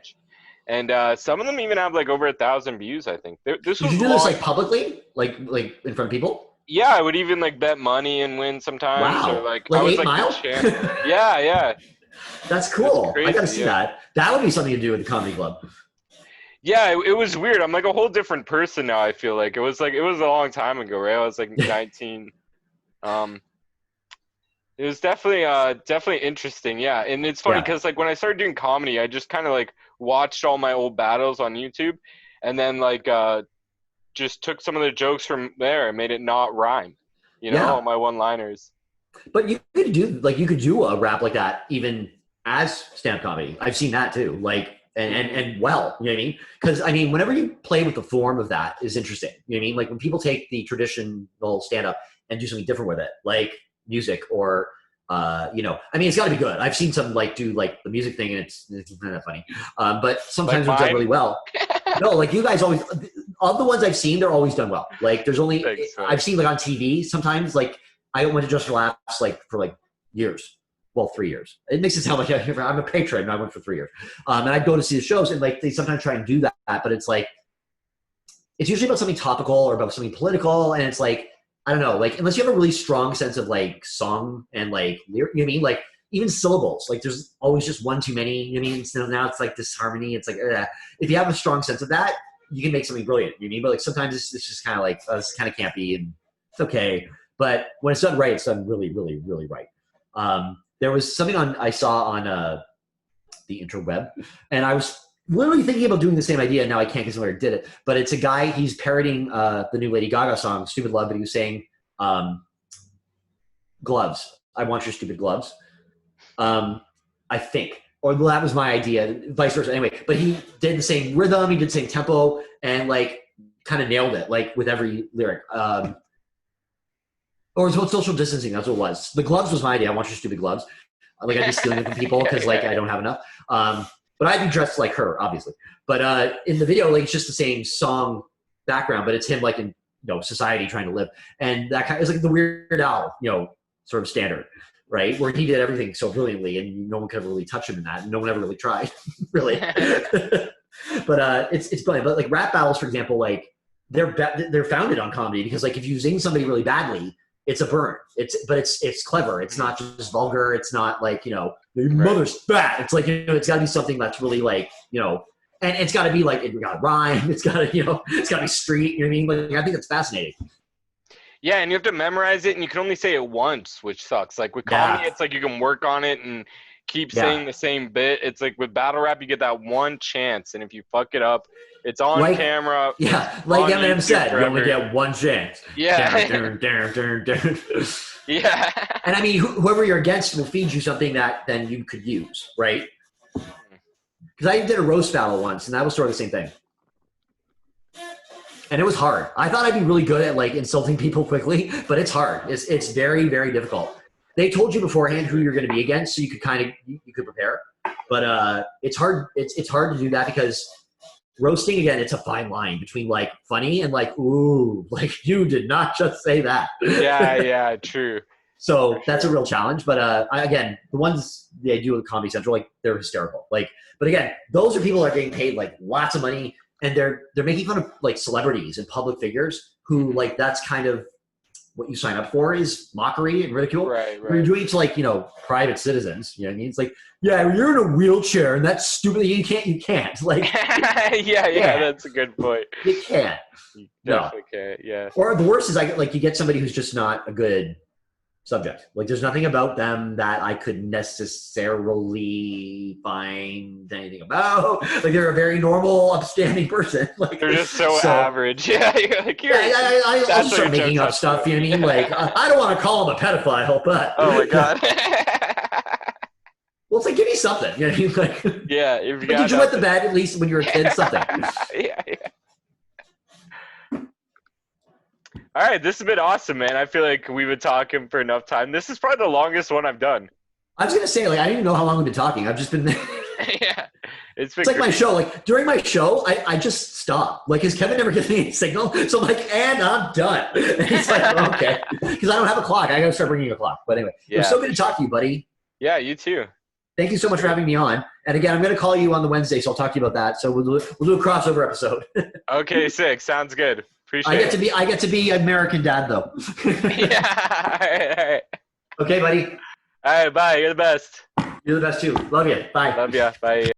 And some of them even have like over 1,000 views, I think. Did you do this like publicly, like in front of people? Yeah, I would even like bet money and win sometimes. Wow. Or, like like I was 8 like Mile? Yeah. That's cool. Crazy, I gotta see that. That would be something to do with the comedy club. Yeah, it was weird. I'm like a whole different person now. I feel like it was a long time ago, right? I was like 19. It was definitely interesting. Yeah, and it's funny because like when I started doing comedy, I just kind of like watched all my old battles on YouTube, and then like just took some of the jokes from there and made it not rhyme. All my one-liners. But you could do a rap like that even as stand-up comedy. I've seen that too. Like and well, you know what I mean? Because I mean, whenever you play with the form of that is interesting. You know what I mean? Like when people take the traditional stand-up and do something different with it, like music or I mean, it's got to be good. I've seen some like do like the music thing and it's not that funny. But sometimes it's done really well. No, like you guys always, all the ones I've seen, they're always done well. Like there's only I've seen like on TV sometimes. Like I went to Just for Laughs like for like years. Well, 3 years. It makes it sound like I'm a patron and I went for 3 years. And I'd go to see the shows and like they sometimes try and do that, but it's like it's usually about something topical or about something political, and it's like, I don't know, like unless you have a really strong sense of like song and like lyric, you know what I mean? Like even syllables, like there's always just one too many, you know what I mean? So now it's like disharmony. It's like, if you have a strong sense of that, you can make something brilliant, you know what I mean? But like sometimes it's just kind of like, oh, this kind of campy and it's okay. But when it's done right, it's done really, really, really right. There was something I saw on the interweb, and I was literally thinking about doing the same idea. Now I can't because I already did it. But it's a guy, he's parodying the new Lady Gaga song, Stupid Love, but he was saying, gloves. I want your stupid gloves. I think. Or that was my idea, vice versa. Anyway, but he did the same rhythm, he did the same tempo, and like kind of nailed it, like with every lyric. Or it's about social distancing, that's what it was. The gloves was my idea. I want your stupid gloves. Like I'd be stealing them from people because like I don't have enough. But I'd be dressed like her, obviously. But in the video, like it's just the same song background, but it's him like in society trying to live, and that kind of is like the Weird Al, sort of standard, right? Where he did everything so brilliantly, and no one could ever really touch him in that, and no one ever really tried, really. But it's brilliant. But like rap battles, for example, like they're founded on comedy because like if you zing somebody really badly, it's a burn. It's clever. It's not just vulgar. It's not like, your mother's fat. It's like, it's gotta be something that's really like, and it's gotta be like, it gotta rhyme. It's gotta, it's gotta be street. You know what I mean? Like, I think it's fascinating. Yeah, and you have to memorize it, and you can only say it once, which sucks. Like with comedy, it's like you can work on it and keep saying the same bit. It's like with battle rap, you get that one chance, and if you fuck it up, it's on camera. Yeah, like Eminem said, you only get one chance. Yeah. Yeah. And I mean, whoever you're against will feed you something that then you could use, right? Because I did a roast battle once, and that was sort of the same thing. And it was hard. I thought I'd be really good at like insulting people quickly, but it's hard. It's very, very difficult. They told you beforehand who you're going to be against, so you could you could prepare. But it's hard. It's hard to do that because roasting, again, it's a fine line between like funny and like, ooh, like you did not just say that. Yeah, true. So that's a real challenge. But again, the ones they do with Comedy Central, like they're hysterical. Like, but again, those are people that are getting paid like lots of money, and they're making fun of like celebrities and public figures who like that's kind of what you sign up for is mockery and ridicule. Right. You're doing it to like, private citizens. You know what I mean? It's like, yeah, you're in a wheelchair and that's stupid. You can't. Like, yeah, that's a good point. You can't. You definitely can't, yeah. Or the worst is like you get somebody who's just not a good subject. Like there's nothing about them that I could necessarily find anything about. Like they're a very normal, upstanding person. Like they're just so average. Yeah, you're like, I also start making up stuff. You know what I mean? Like I don't want to call him a pedophile, but oh my god. Well, it's like give me something. You know what I mean? Like yeah, did you wet the bed at least when you were a kid? Something. Yeah. All right, this has been awesome, man. I feel like we've been talking for enough time. This is probably the longest one I've done. I was going to say, like, I didn't even know how long we've been talking. I've just been yeah. It's like my show. Like, during my show, I just stop. Like, because Kevin never gives me any signal. So I'm like, and I'm done. And he's like, okay. Because I don't have a clock. I got to start bringing a clock. But anyway, it was so good to talk to you, buddy. Yeah, you too. Thank you so much for having me on. And again, I'm going to call you on the Wednesday, so I'll talk to you about that. So we'll do a crossover episode. Okay, sick. Sounds good. Appreciate it. I get to be American Dad, though. Yeah. All right. Okay, buddy. All right, bye. You're the best. You're the best, too. Love you. Bye. Love ya. Bye.